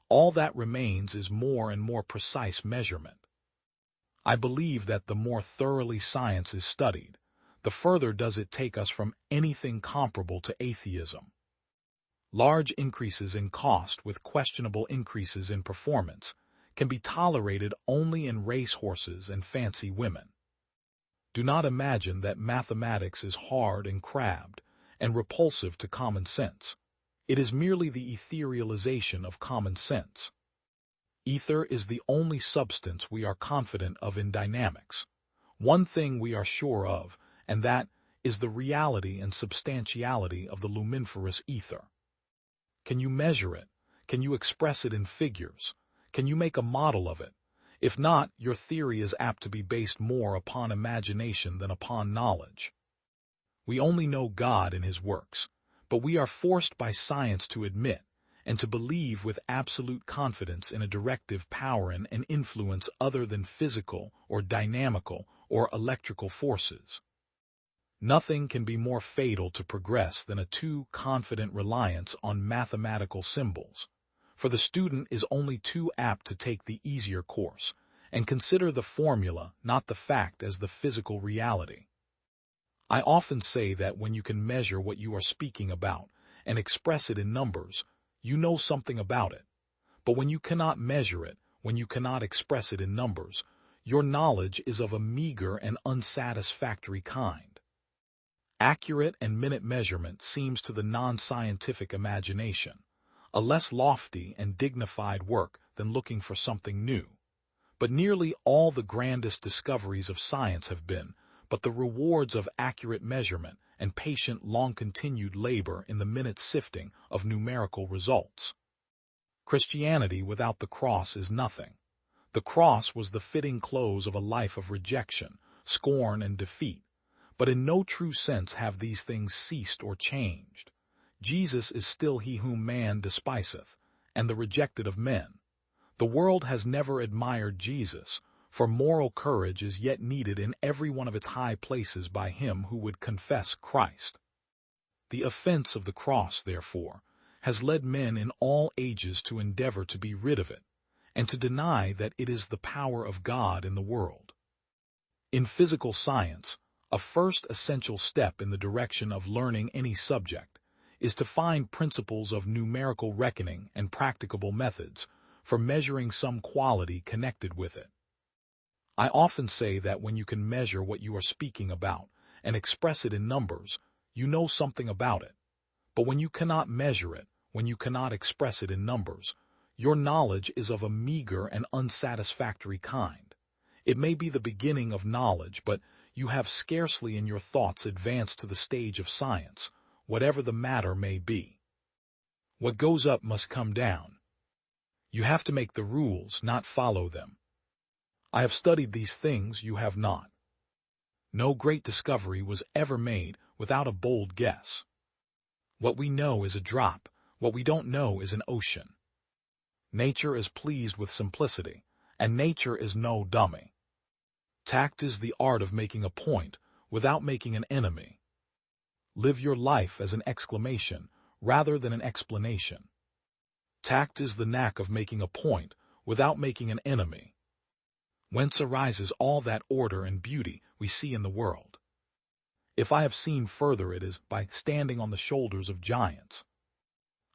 All that remains is more and more precise measurement. I believe that the more thoroughly science is studied, the further does it take us from anything comparable to atheism. Large increases in cost with questionable increases in performance can be tolerated only in racehorses and fancy women. Do not imagine that mathematics is hard and crabbed and repulsive to common sense. It is merely the etherealization of common sense. Ether is the only substance we are confident of in dynamics. One thing we are sure of, and that is the reality and substantiality of the luminiferous ether. Can you measure it? Can you express it in figures? Can you make a model of it? If not, your theory is apt to be based more upon imagination than upon knowledge. We only know God in His works, but we are forced by science to admit and to believe with absolute confidence in a directive power and an influence other than physical or dynamical or electrical forces. Nothing can be more fatal to progress than a too confident reliance on mathematical symbols, for the student is only too apt to take the easier course and consider the formula, not the fact, as the physical reality. I often say that when you can measure what you are speaking about and express it in numbers, you know something about it. But when you cannot measure it, when you cannot express it in numbers, your knowledge is of a meager and unsatisfactory kind. Accurate and minute measurement seems to the non-scientific imagination a less lofty and dignified work than looking for something new. But nearly all the grandest discoveries of science have been but the rewards of accurate measurement and patient, long-continued labor in the minute sifting of numerical results. Christianity without the cross is nothing. The cross was the fitting close of a life of rejection, scorn, and defeat, but in no true sense have these things ceased or changed. Jesus is still he whom man despiseth, and the rejected of men. The world has never admired Jesus, for moral courage is yet needed in every one of its high places by him who would confess Christ. The offense of the cross, therefore, has led men in all ages to endeavor to be rid of it, and to deny that it is the power of God in the world. In physical science, a first essential step in the direction of learning any subject is to find principles of numerical reckoning and practicable methods for measuring some quality connected with it. I often say that when you can measure what you are speaking about and express it in numbers, you know something about it. But when you cannot measure it, when you cannot express it in numbers, your knowledge is of a meager and unsatisfactory kind. It may be the beginning of knowledge, but you have scarcely in your thoughts advanced to the stage of science, whatever the matter may be. What goes up must come down. You have to make the rules, not follow them. I have studied these things you have not. No great discovery was ever made without a bold guess. What we know is a drop, what we don't know is an ocean. Nature is pleased with simplicity, and nature is no dummy. Tact is the art of making a point without making an enemy. Live your life as an exclamation rather than an explanation. Tact is the knack of making a point without making an enemy. Whence arises all that order and beauty we see in the world. If I have seen further, it is by standing on the shoulders of giants.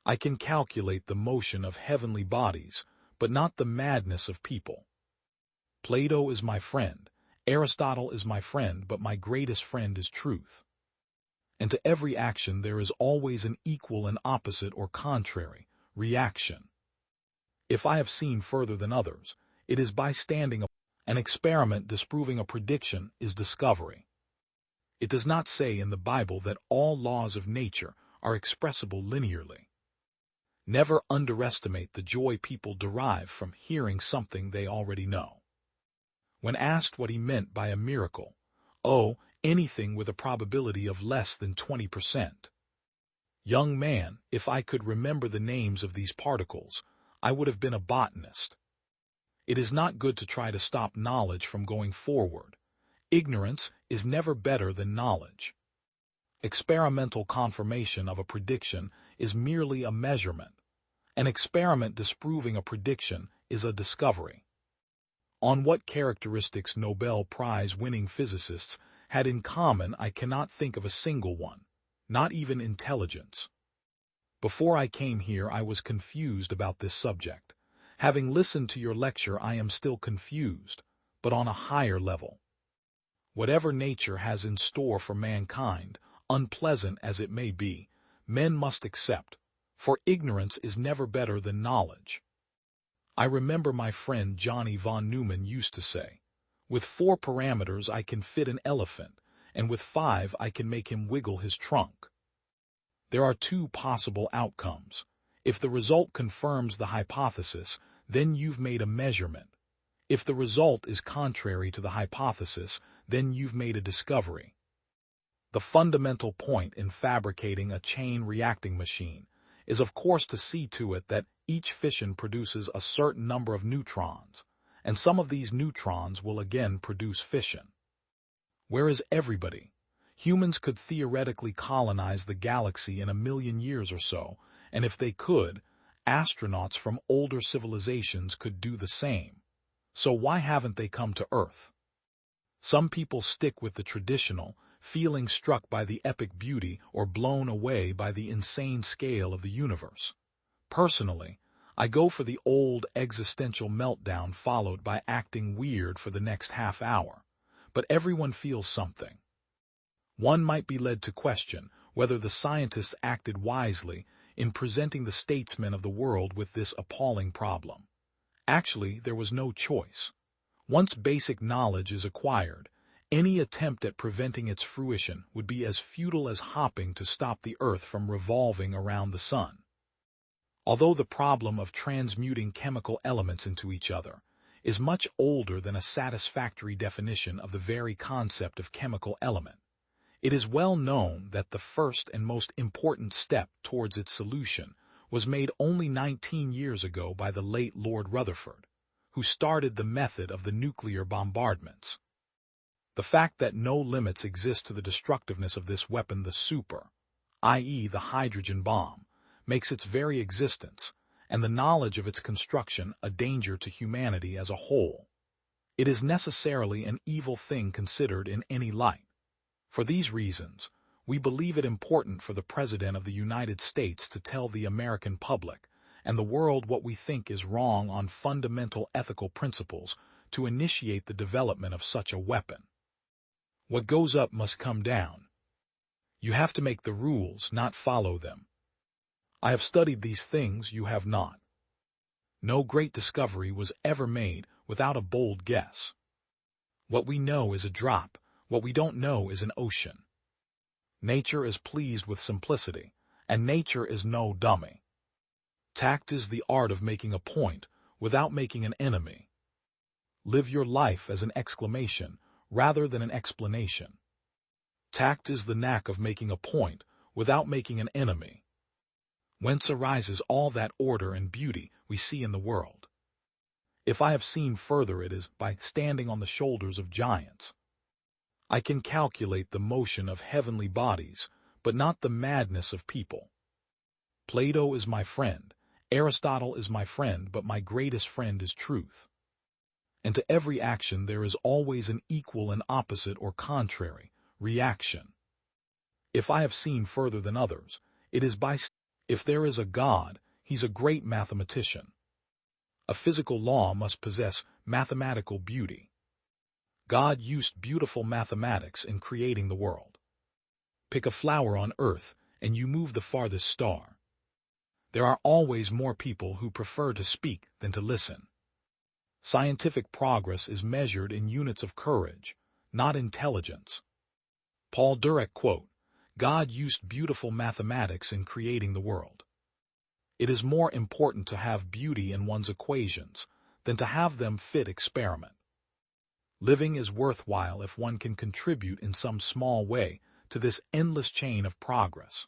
I can calculate the motion of heavenly bodies, but not the madness of people. Plato is my friend, Aristotle is my friend, but my greatest friend is truth. And to every action there is always an equal and opposite or contrary reaction. If I have seen further than others, it is by standing. An experiment disproving a prediction is discovery. It does not say in the Bible that all laws of nature are expressible linearly. Never underestimate the joy people derive from hearing something they already know. When asked what he meant by a miracle, "Oh, anything with a probability of less than 20%. Young man, if I could remember the names of these particles, I would have been a botanist." It is not good to try to stop knowledge from going forward. Ignorance is never better than knowledge. Experimental confirmation of a prediction is merely a measurement. An experiment disproving a prediction is a discovery. On what characteristics Nobel Prize-winning physicists had in common, I cannot think of a single one, not even intelligence. Before I came here, I was confused about this subject. Having listened to your lecture, I am still confused, but on a higher level. Whatever nature has in store for mankind, unpleasant as it may be, men must accept, for ignorance is never better than knowledge. I remember my friend Johnny von Neumann used to say, "With 4 parameters I can fit an elephant, and with 5 I can make him wiggle his trunk." There are 2 possible outcomes. If the result confirms the hypothesis, then you've made a measurement. If the result is contrary to the hypothesis, then you've made a discovery. The fundamental point in fabricating a chain reacting machine is of course to see to it that each fission produces a certain number of neutrons, and some of these neutrons will again produce fission. Where is everybody? Humans could theoretically colonize the galaxy in 1,000,000 years or so, and if they could, astronauts from older civilizations could do the same. So why haven't they come to Earth? Some people stick with the traditional, feeling struck by the epic beauty or blown away by the insane scale of the universe. Personally, I go for the old existential meltdown followed by acting weird for the next half hour. But everyone feels something. One might be led to question whether the scientists acted wisely in presenting the statesmen of the world with this appalling problem. Actually, there was no choice. Once basic knowledge is acquired, any attempt at preventing its fruition would be as futile as hopping to stop the Earth from revolving around the sun. Although the problem of transmuting chemical elements into each other is much older than a satisfactory definition of the very concept of chemical element, it is well known that the first and most important step towards its solution was made only 19 years ago by the late Lord Rutherford, who started the method of the nuclear bombardments. The fact that no limits exist to the destructiveness of this weapon, the super, i.e. the hydrogen bomb, makes its very existence, and the knowledge of its construction, a danger to humanity as a whole. It is necessarily an evil thing considered in any light. For these reasons, we believe it important for the President of the United States to tell the American public and the world what we think is wrong on fundamental ethical principles to initiate the development of such a weapon. What goes up must come down. You have to make the rules, not follow them. I have studied these things you have not. No great discovery was ever made without a bold guess. What we know is a drop, what we don't know is an ocean. Nature is pleased with simplicity, and nature is no dummy. Tact is the art of making a point without making an enemy. Live your life as an exclamation rather than an explanation. Tact is the knack of making a point without making an enemy. Whence arises all that order and beauty we see in the world. If I have seen further, it is by standing on the shoulders of giants. I can calculate the motion of heavenly bodies, but not the madness of people. Plato is my friend, Aristotle is my friend, but my greatest friend is truth. And to every action there is always an equal and opposite or contrary reaction. If I have seen further than others, it is by if there is a God, he's a great mathematician. A physical law must possess mathematical beauty. God used beautiful mathematics in creating the world. Pick a flower on earth, and you move the farthest star. There are always more people who prefer to speak than to listen. Scientific progress is measured in units of courage, not intelligence. Paul Dirac quote, God used beautiful mathematics in creating the world. It is more important to have beauty in one's equations than to have them fit experiment. Living is worthwhile if one can contribute in some small way to this endless chain of progress.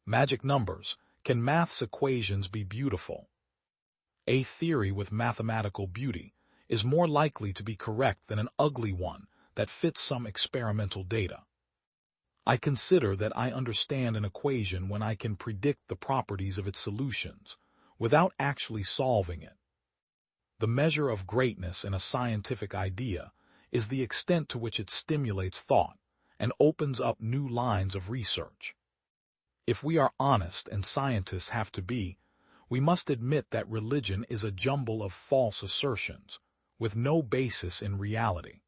Magic numbers, can math's equations be beautiful? A theory with mathematical beauty is more likely to be correct than an ugly one that fits some experimental data. I consider that I understand an equation when I can predict the properties of its solutions without actually solving it. The measure of greatness in a scientific idea is the extent to which it stimulates thought and opens up new lines of research. If we are honest, and scientists have to be, we must admit that religion is a jumble of false assertions with no basis in reality.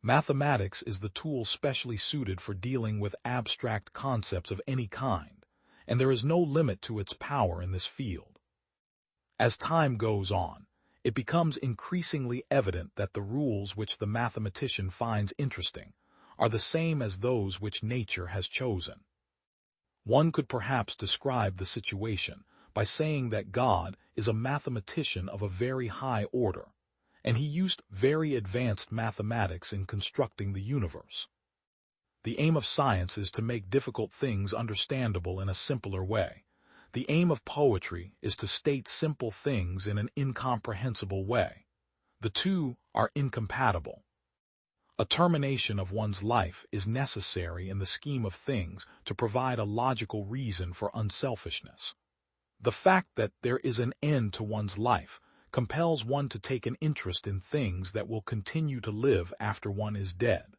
Mathematics is the tool specially suited for dealing with abstract concepts of any kind, and there is no limit to its power in this field. As time goes on, it becomes increasingly evident that the rules which the mathematician finds interesting are the same as those which nature has chosen. One could perhaps describe the situation by saying that God is a mathematician of a very high order, and he used very advanced mathematics in constructing the universe. The aim of science is to make difficult things understandable in a simpler way. The aim of poetry is to state simple things in an incomprehensible way. The two are incompatible. A termination of one's life is necessary in the scheme of things to provide a logical reason for unselfishness. The fact that there is an end to one's life compels one to take an interest in things that will continue to live after one is dead.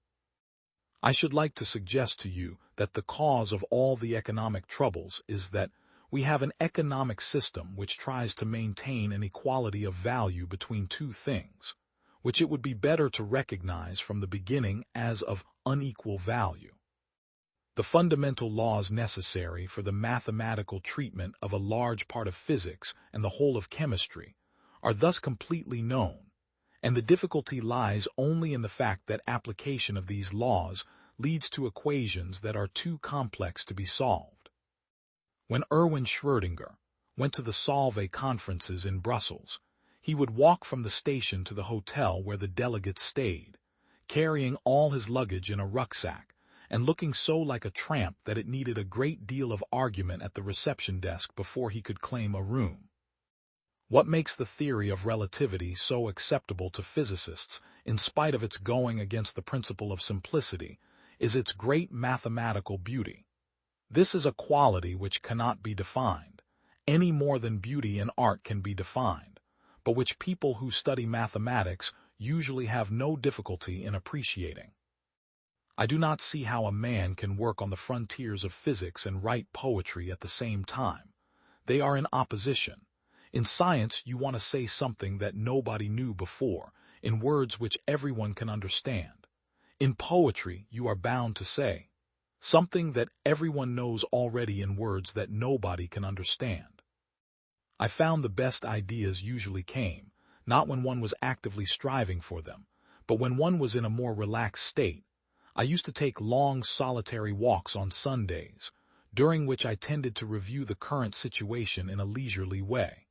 I should like to suggest to you that the cause of all the economic troubles is that we have an economic system which tries to maintain an equality of value between two things, which it would be better to recognize from the beginning as of unequal value. The fundamental laws necessary for the mathematical treatment of a large part of physics and the whole of chemistry are thus completely known, and the difficulty lies only in the fact that application of these laws leads to equations that are too complex to be solved. When Erwin Schrödinger went to the Solvay conferences in Brussels, he would walk from the station to the hotel where the delegates stayed, carrying all his luggage in a rucksack and looking so like a tramp that it needed a great deal of argument at the reception desk before he could claim a room. What makes the theory of relativity so acceptable to physicists, in spite of its going against the principle of simplicity, is its great mathematical beauty. This is a quality which cannot be defined, any more than beauty in art can be defined, but which people who study mathematics usually have no difficulty in appreciating. I do not see how a man can work on the frontiers of physics and write poetry at the same time. They are in opposition. In science, you want to say something that nobody knew before, in words which everyone can understand. In poetry, you are bound to say something that everyone knows already in words that nobody can understand. I found the best ideas usually came, not when one was actively striving for them, but when one was in a more relaxed state. I used to take long solitary walks on Sundays, during which I tended to review the current situation in a leisurely way.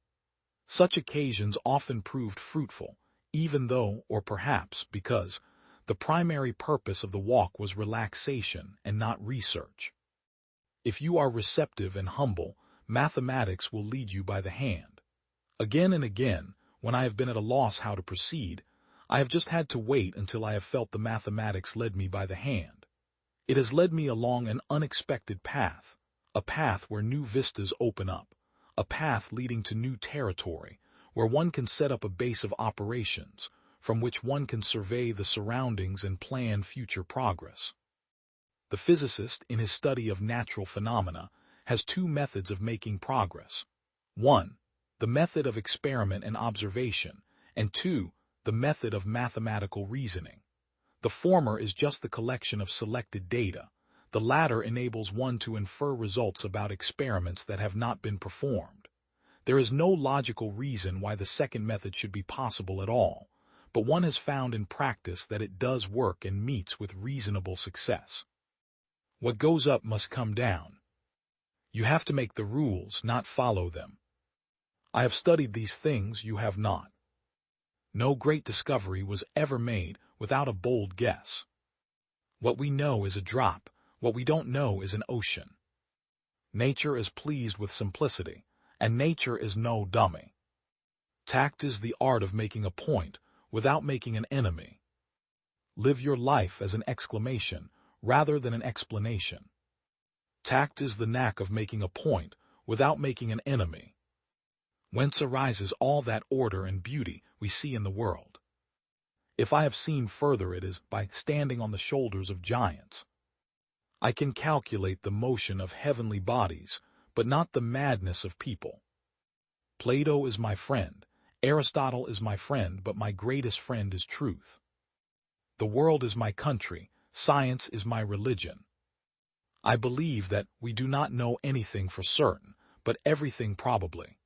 Such occasions often proved fruitful, even though, or perhaps because, the primary purpose of the walk was relaxation and not research. If you are receptive and humble, mathematics will lead you by the hand. Again and again, when I have been at a loss how to proceed, I have just had to wait until I have felt the mathematics led me by the hand. It has led me along an unexpected path, a path where new vistas open up, a path leading to new territory, where one can set up a base of operations, from which one can survey the surroundings and plan future progress. The physicist, in his study of natural phenomena, has two methods of making progress. 1. The method of experiment and observation, and 2. The method of mathematical reasoning. The former is just the collection of selected data. The latter enables one to infer results about experiments that have not been performed. There is no logical reason why the second method should be possible at all, but one has found in practice that it does work and meets with reasonable success. What goes up must come down. You have to make the rules, not follow them. I have studied these things you have not. No great discovery was ever made without a bold guess. What we know is a drop, what we don't know is an ocean. Nature is pleased with simplicity, and nature is no dummy. Tact is the art of making a point without making an enemy. Live your life as an exclamation rather than an explanation. Tact is the knack of making a point without making an enemy. Whence arises all that order and beauty we see in the world? If I have seen further, it is by standing on the shoulders of giants. I can calculate the motion of heavenly bodies, but not the madness of people. Plato is my friend, Aristotle is my friend, but my greatest friend is truth. The world is my country, science is my religion. I believe that we do not know anything for certain, but everything probably.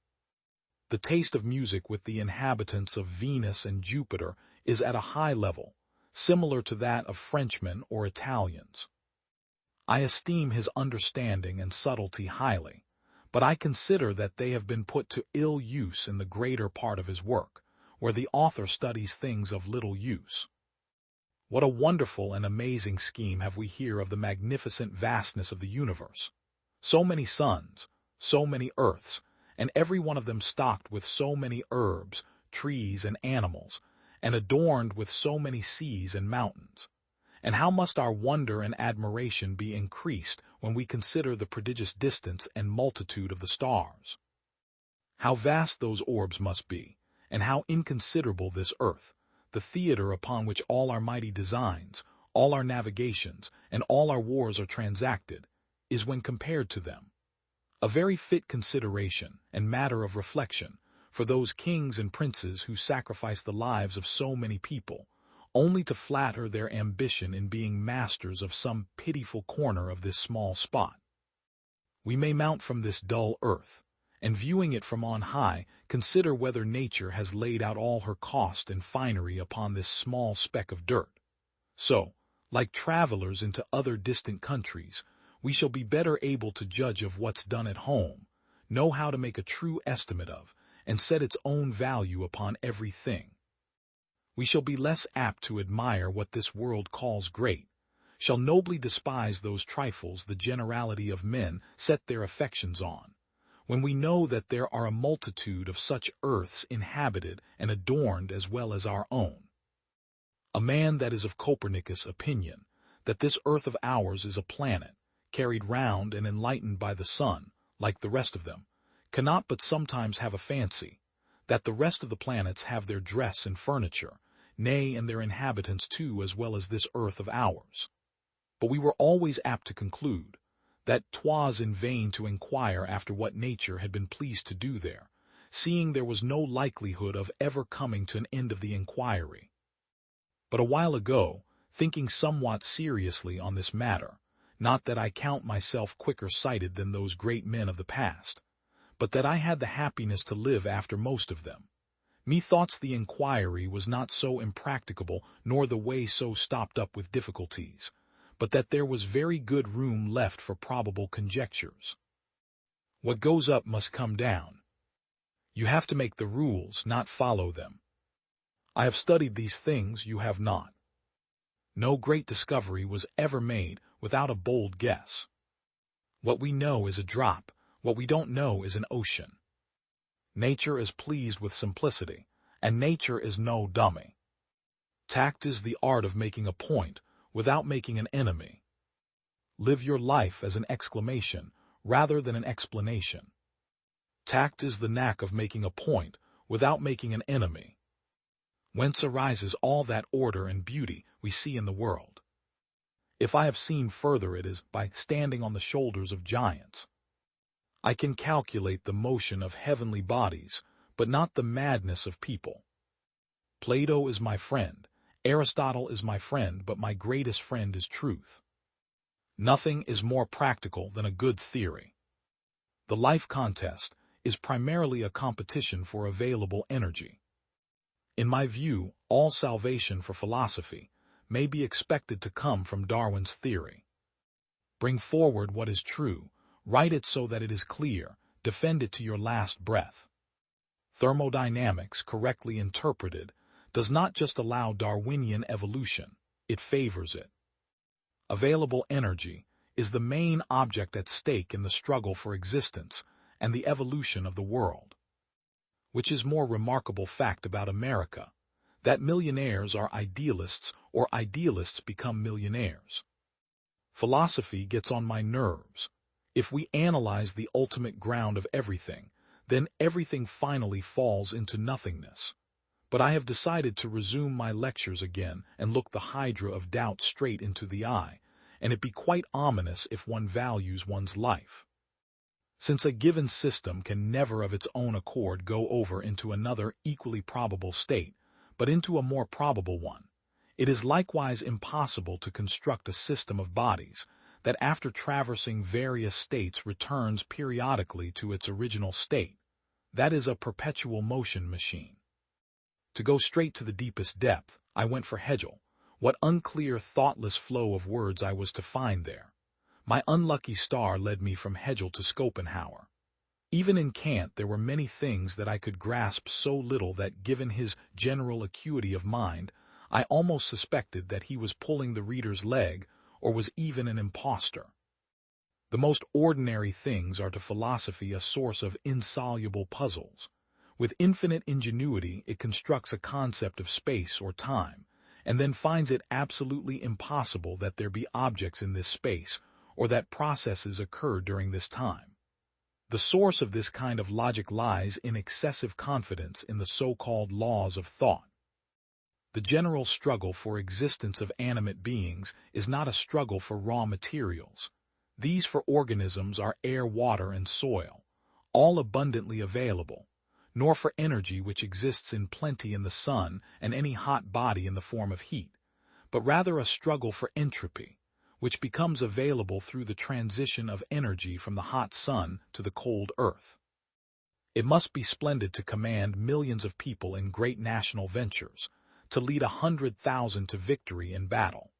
The taste of music with the inhabitants of Venus and Jupiter is at a high level, similar to that of Frenchmen or Italians. I esteem his understanding and subtlety highly, but I consider that they have been put to ill use in the greater part of his work, where the author studies things of little use. What a wonderful and amazing scheme have we here of the magnificent vastness of the universe! So many suns, so many earths, and every one of them stocked with so many herbs, trees, and animals, and adorned with so many seas and mountains. And how must our wonder and admiration be increased when we consider the prodigious distance and multitude of the stars? How vast those orbs must be, and how inconsiderable this earth, the theater upon which all our mighty designs, all our navigations, and all our wars are transacted, is when compared to them. A very fit consideration and matter of reflection for those kings and princes who sacrifice the lives of so many people, only to flatter their ambition in being masters of some pitiful corner of this small spot. We may mount from this dull earth, and viewing it from on high, consider whether nature has laid out all her cost and finery upon this small speck of dirt. So, like travelers into other distant countries, we shall be better able to judge of what's done at home, know how to make a true estimate of, and set its own value upon everything. We shall be less apt to admire what this world calls great, shall nobly despise those trifles the generality of men set their affections on, when we know that there are a multitude of such earths inhabited and adorned as well as our own. A man that is of Copernicus' opinion, that this earth of ours is a planet, carried round and enlightened by the sun, like the rest of them, cannot but sometimes have a fancy that the rest of the planets have their dress and furniture, nay, and their inhabitants too, as well as this earth of ours. But we were always apt to conclude that 'twas in vain to inquire after what nature had been pleased to do there, seeing there was no likelihood of ever coming to an end of the inquiry. But a while ago, thinking somewhat seriously on this matter, not that I count myself quicker sighted than those great men of the past, but that I had the happiness to live after most of them, methoughts the inquiry was not so impracticable, nor the way so stopped up with difficulties, but that there was very good room left for probable conjectures. What goes up must come down. You have to make the rules, not follow them. I have studied these things, you have not. No great discovery was ever made without a bold guess. What we know is a drop, what we don't know is an ocean. Nature is pleased with simplicity, and nature is no dummy. Tact is the art of making a point without making an enemy. Live your life as an exclamation rather than an explanation. Tact is the knack of making a point without making an enemy. Whence arises all that order and beauty we see in the world. If I have seen further, it is by standing on the shoulders of giants. I can calculate the motion of heavenly bodies, but not the madness of people. Plato is my friend, Aristotle is my friend, but my greatest friend is truth. Nothing is more practical than a good theory. The life contest is primarily a competition for available energy. In my view, all salvation for philosophy may be expected to come from Darwin's theory. Bring forward what is true, write it so that it is clear, defend it to your last breath. Thermodynamics, correctly interpreted, does not just allow Darwinian evolution, it favors it. Available energy is the main object at stake in the struggle for existence and the evolution of the world. Which is more remarkable fact about America, that millionaires are idealists or idealists become millionaires. Philosophy gets on my nerves. If we analyze the ultimate ground of everything, then everything finally falls into nothingness. But I have decided to resume my lectures again and look the hydra of doubt straight into the eye, and it be quite ominous if one values one's life. Since a given system can never of its own accord go over into another equally probable state, but into a more probable one, it is likewise impossible to construct a system of bodies that after traversing various states returns periodically to its original state. That is a perpetual motion machine. To go straight to the deepest depth, I went for Hegel. What unclear, thoughtless flow of words I was to find there. My unlucky star led me from Hegel to Schopenhauer. Even in Kant there were many things that I could grasp so little that, given his general acuity of mind, I almost suspected that he was pulling the reader's leg or was even an impostor. The most ordinary things are to philosophy a source of insoluble puzzles. With infinite ingenuity it constructs a concept of space or time, and then finds it absolutely impossible that there be objects in this space, or that processes occur during this time. The source of this kind of logic lies in excessive confidence in the so-called laws of thought. The general struggle for existence of animate beings is not a struggle for raw materials. These for organisms are air, water, and soil, all abundantly available, nor for energy which exists in plenty in the sun and any hot body in the form of heat, but rather a struggle for entropy, which becomes available through the transition of energy from the hot sun to the cold earth. It must be splendid to command millions of people in great national ventures, to lead 100,000 to victory in battle.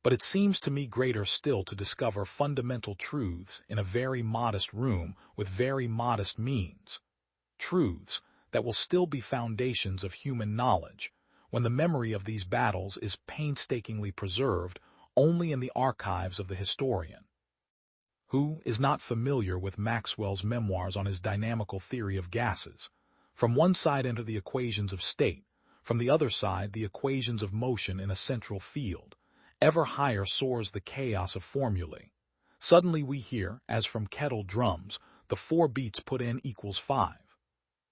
But it seems to me greater still to discover fundamental truths in a very modest room with very modest means. Truths that will still be foundations of human knowledge, when the memory of these battles is painstakingly preserved only in the archives of the historian. Who is not familiar with Maxwell's memoirs on his dynamical theory of gases? From one side enter the equations of state, from the other side the equations of motion in a central field. Ever higher soars the chaos of formulae. Suddenly we hear, as from kettle drums, the 4 beats put in equals 5.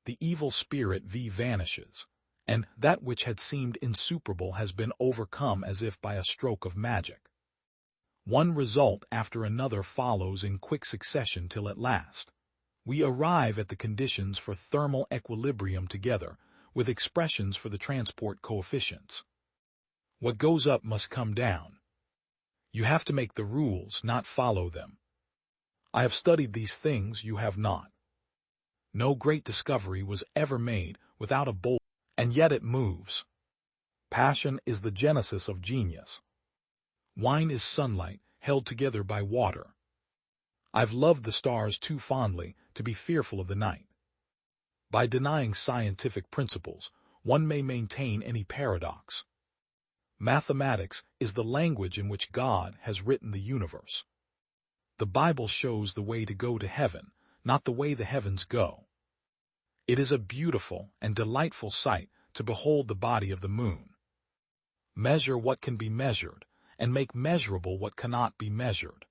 The evil spirit vanishes, and that which had seemed insuperable has been overcome as if by a stroke of magic. One result after another follows in quick succession till at last we arrive at the conditions for thermal equilibrium together with expressions for the transport coefficients. What goes up must come down. You have to make the rules, not follow them. I have studied these things you have not. No great discovery was ever made without a bold, and yet it moves. Passion is the genesis of genius. Wine is sunlight held together by water. I've loved the stars too fondly to be fearful of the night. By denying scientific principles, one may maintain any paradox. Mathematics is the language in which God has written the universe. The Bible shows the way to go to heaven, not the way the heavens go. It is a beautiful and delightful sight to behold the body of the moon. Measure what can be measured, and make measurable what cannot be measured.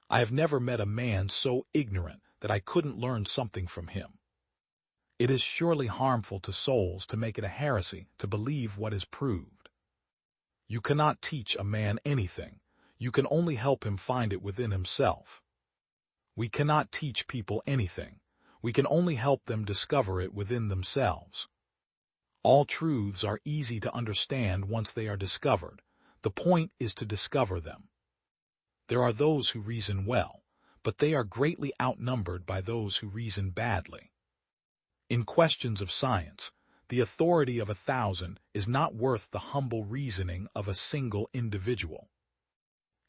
I have never met a man so ignorant that I couldn't learn something from him. It is surely harmful to souls to make it a heresy to believe what is proved. You cannot teach a man anything, you can only help him find it within himself. We cannot teach people anything, we can only help them discover it within themselves. All truths are easy to understand once they are discovered. The point is to discover them. There are those who reason well, but they are greatly outnumbered by those who reason badly. In questions of science, the authority of 1,000 is not worth the humble reasoning of a single individual.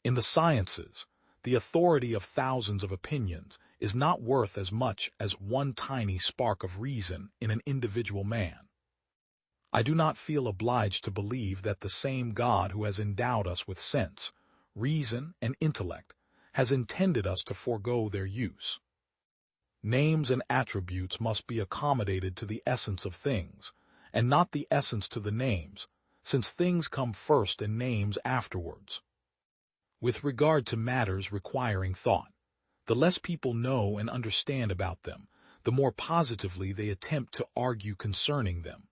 In the sciences, the authority of thousands of opinions is not worth as much as one tiny spark of reason in an individual man. I do not feel obliged to believe that the same God who has endowed us with sense, reason, and intellect has intended us to forego their use. Names and attributes must be accommodated to the essence of things, and not the essence to the names, since things come first and names afterwards. With regard to matters requiring thought, the less people know and understand about them, the more positively they attempt to argue concerning them.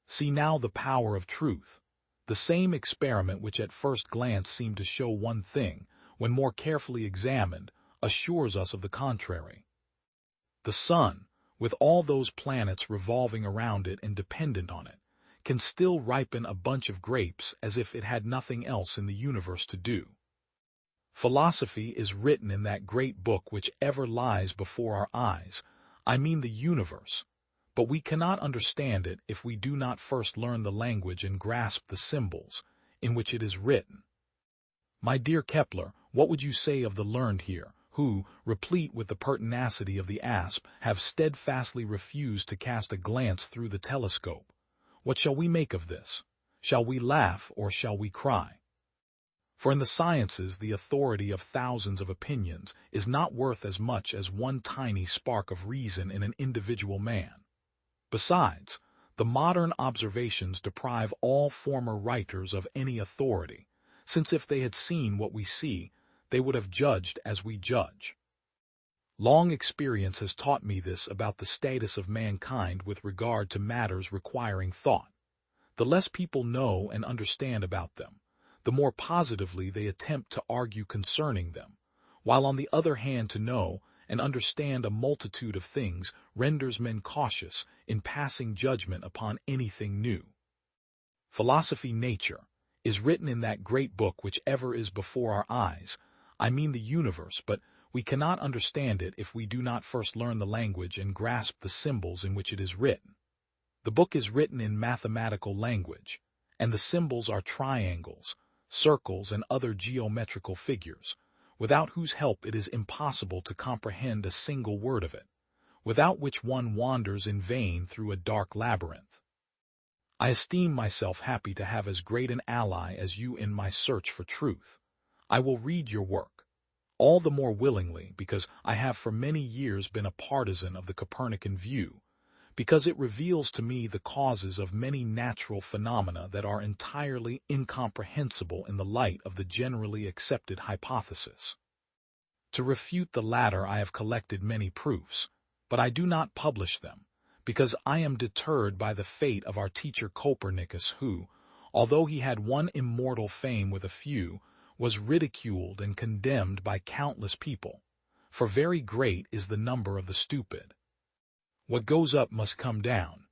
See now the power of truth. The same experiment which at first glance seemed to show one thing, when more carefully examined, assures us of the contrary. The sun, with all those planets revolving around it and dependent on it, can still ripen a bunch of grapes as if it had nothing else in the universe to do. Philosophy is written in that great book which ever lies before our eyes, I mean the universe. But we cannot understand it if we do not first learn the language and grasp the symbols in which it is written. My dear Kepler, what would you say of the learned here, who, replete with the pertinacity of the asp, have steadfastly refused to cast a glance through the telescope? What shall we make of this? Shall we laugh or shall we cry? For in the sciences the authority of thousands of opinions is not worth as much as one tiny spark of reason in an individual man. Besides, the modern observations deprive all former writers of any authority, since if they had seen what we see, they would have judged as we judge. Long experience has taught me this about the status of mankind with regard to matters requiring thought. The less people know and understand about them, the more positively they attempt to argue concerning them, while on the other hand to know and understand a multitude of things renders men cautious in passing judgment upon anything new. Philosophy Nature is written in that great book which ever is before our eyes, I mean the universe, but we cannot understand it if we do not first learn the language and grasp the symbols in which it is written. The book is written in mathematical language, and the symbols are triangles, circles, and other geometrical figures, without whose help it is impossible to comprehend a single word of it, without which one wanders in vain through a dark labyrinth. I esteem myself happy to have as great an ally as you in my search for truth. I will read your work, all the more willingly because I have for many years been a partisan of the Copernican view, because it reveals to me the causes of many natural phenomena that are entirely incomprehensible in the light of the generally accepted hypothesis. To refute the latter I have collected many proofs, but I do not publish them, because I am deterred by the fate of our teacher Copernicus who, although he had won immortal fame with a few, was ridiculed and condemned by countless people, for very great is the number of the stupid. What goes up must come down.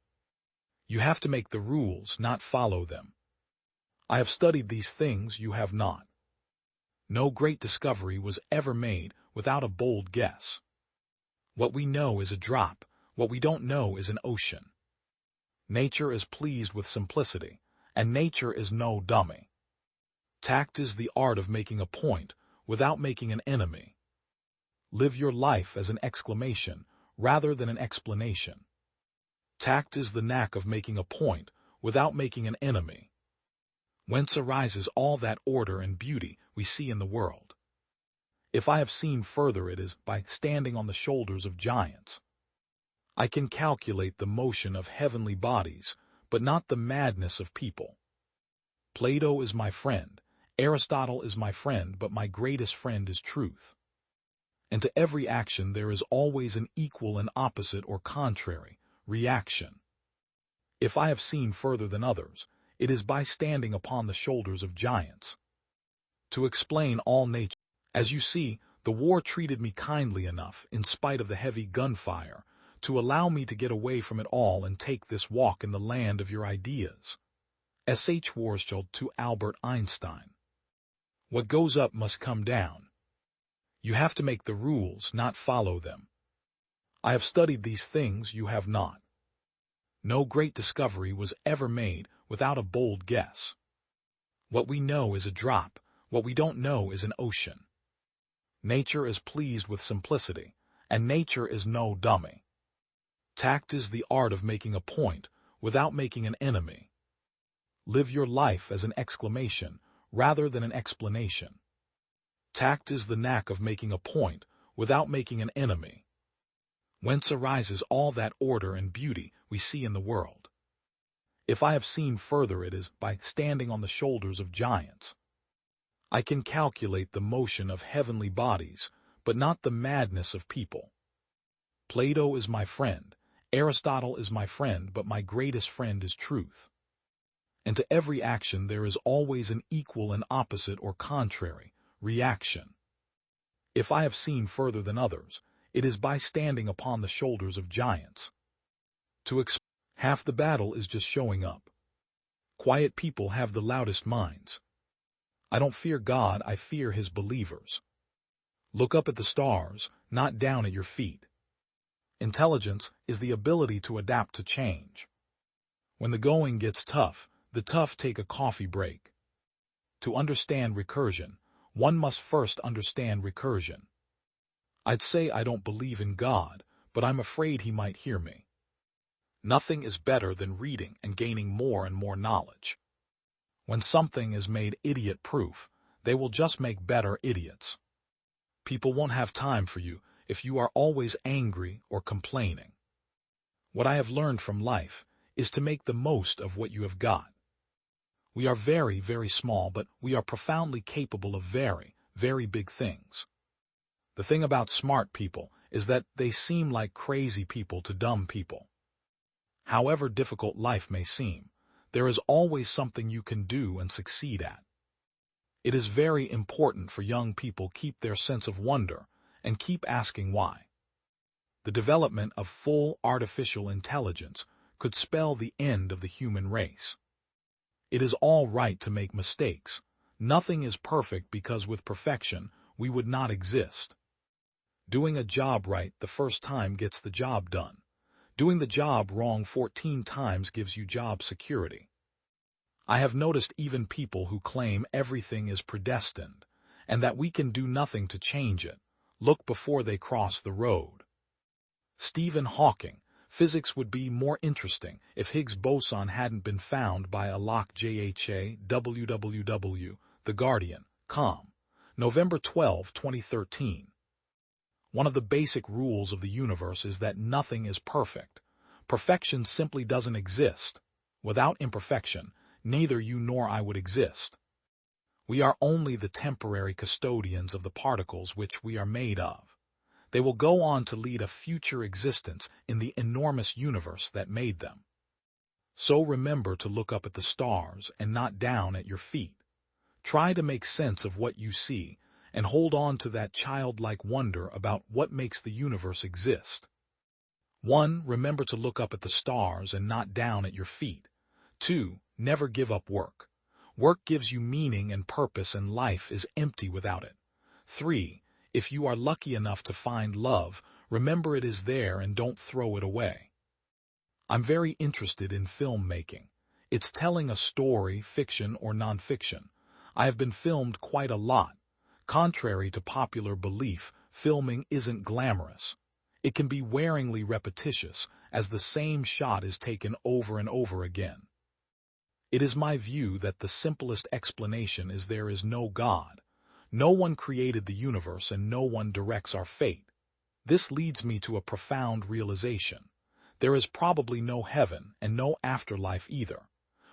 You have to make the rules, not follow them. I have studied these things you have not. No great discovery was ever made without a bold guess. What we know is a drop, what we don't know is an ocean. Nature is pleased with simplicity, and nature is no dummy. Tact is the art of making a point without making an enemy. Live your life as an exclamation rather than an explanation. Tact is the knack of making a point without making an enemy. Whence arises all that order and beauty we see in the world? If I have seen further, it is by standing on the shoulders of giants. I can calculate the motion of heavenly bodies, but not the madness of people. Plato is my friend, Aristotle is my friend, but my greatest friend is truth. And to every action there is always an equal and opposite or contrary reaction. If I have seen further than others, it is by standing upon the shoulders of giants. To explain all nature, as you see, the war treated me kindly enough, in spite of the heavy gunfire, to allow me to get away from it all and take this walk in the land of your ideas. S.H. Warschild to Albert Einstein. What goes up must come down. You have to make the rules, not follow them. I have studied these things you have not. No great discovery was ever made without a bold guess. What we know is a drop, what we don't know is an ocean. Nature is pleased with simplicity, and nature is no dummy. Tact is the art of making a point without making an enemy. Live your life as an exclamation rather than an explanation. Tact is the knack of making a point without making an enemy. Whence arises all that order and beauty we see in the world? If I have seen further, it is by standing on the shoulders of giants. I can calculate the motion of heavenly bodies, but not the madness of people. Plato is my friend, Aristotle is my friend, but my greatest friend is truth. And to every action there is always an equal and opposite or contrary reaction. If I have seen further than others, it is by standing upon the shoulders of giants. Half the battle is just showing up. Quiet people have the loudest minds. I don't fear God, I fear his believers. Look up at the stars, not down at your feet. Intelligence is the ability to adapt to change. When the going gets tough, the tough take a coffee break. To understand recursion, one must first understand recursion. I'd say I don't believe in God, but I'm afraid he might hear me. Nothing is better than reading and gaining more and more knowledge. When something is made idiot-proof, they will just make better idiots. People won't have time for you if you are always angry or complaining. What I have learned from life is to make the most of what you have got. We are very, very small, but we are profoundly capable of very, very big things. The thing about smart people is that they seem like crazy people to dumb people. However difficult life may seem, there is always something you can do and succeed at. It is very important for young people to keep their sense of wonder and keep asking why. The development of full artificial intelligence could spell the end of the human race. It is all right to make mistakes. Nothing is perfect because with perfection, we would not exist. Doing a job right the first time gets the job done. Doing the job wrong 14 times gives you job security. I have noticed even people who claim everything is predestined and that we can do nothing to change it, look before they cross the road. Stephen Hawking, physics would be more interesting if Higgs boson hadn't been found by Alok Jha www. The Guardian, com. November 12, 2013. One of the basic rules of the universe is that nothing is perfect. Perfection simply doesn't exist. Without imperfection, neither you nor I would exist. We are only the temporary custodians of the particles which we are made of. They will go on to lead a future existence in the enormous universe that made them. So remember to look up at the stars and not down at your feet. Try to make sense of what you see and hold on to that childlike wonder about what makes the universe exist. 1. Remember to look up at the stars and not down at your feet. 2. Never give up work. Work gives you meaning and purpose, and life is empty without it. 3. If you are lucky enough to find love, remember it is there and don't throw it away. I'm very interested in filmmaking. It's telling a story, fiction or nonfiction. I have been filmed quite a lot. Contrary to popular belief, filming isn't glamorous. It can be wearingly repetitious, as the same shot is taken over and over again. It is my view that the simplest explanation is there is no God. No one created the universe and no one directs our fate. This leads me to a profound realization. There is probably no heaven and no afterlife either.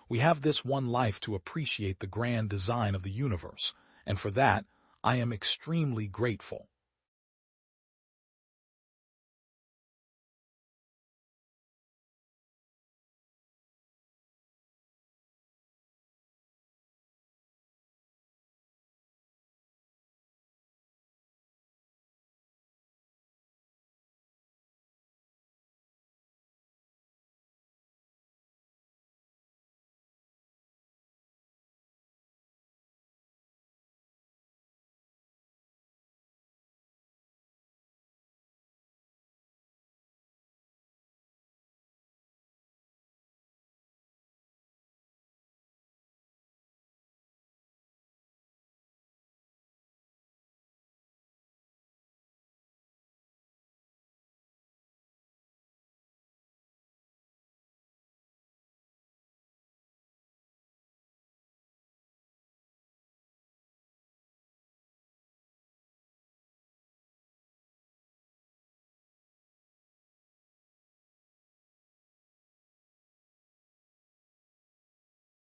We have this one life to appreciate the grand design of the universe, and for that, I am extremely grateful.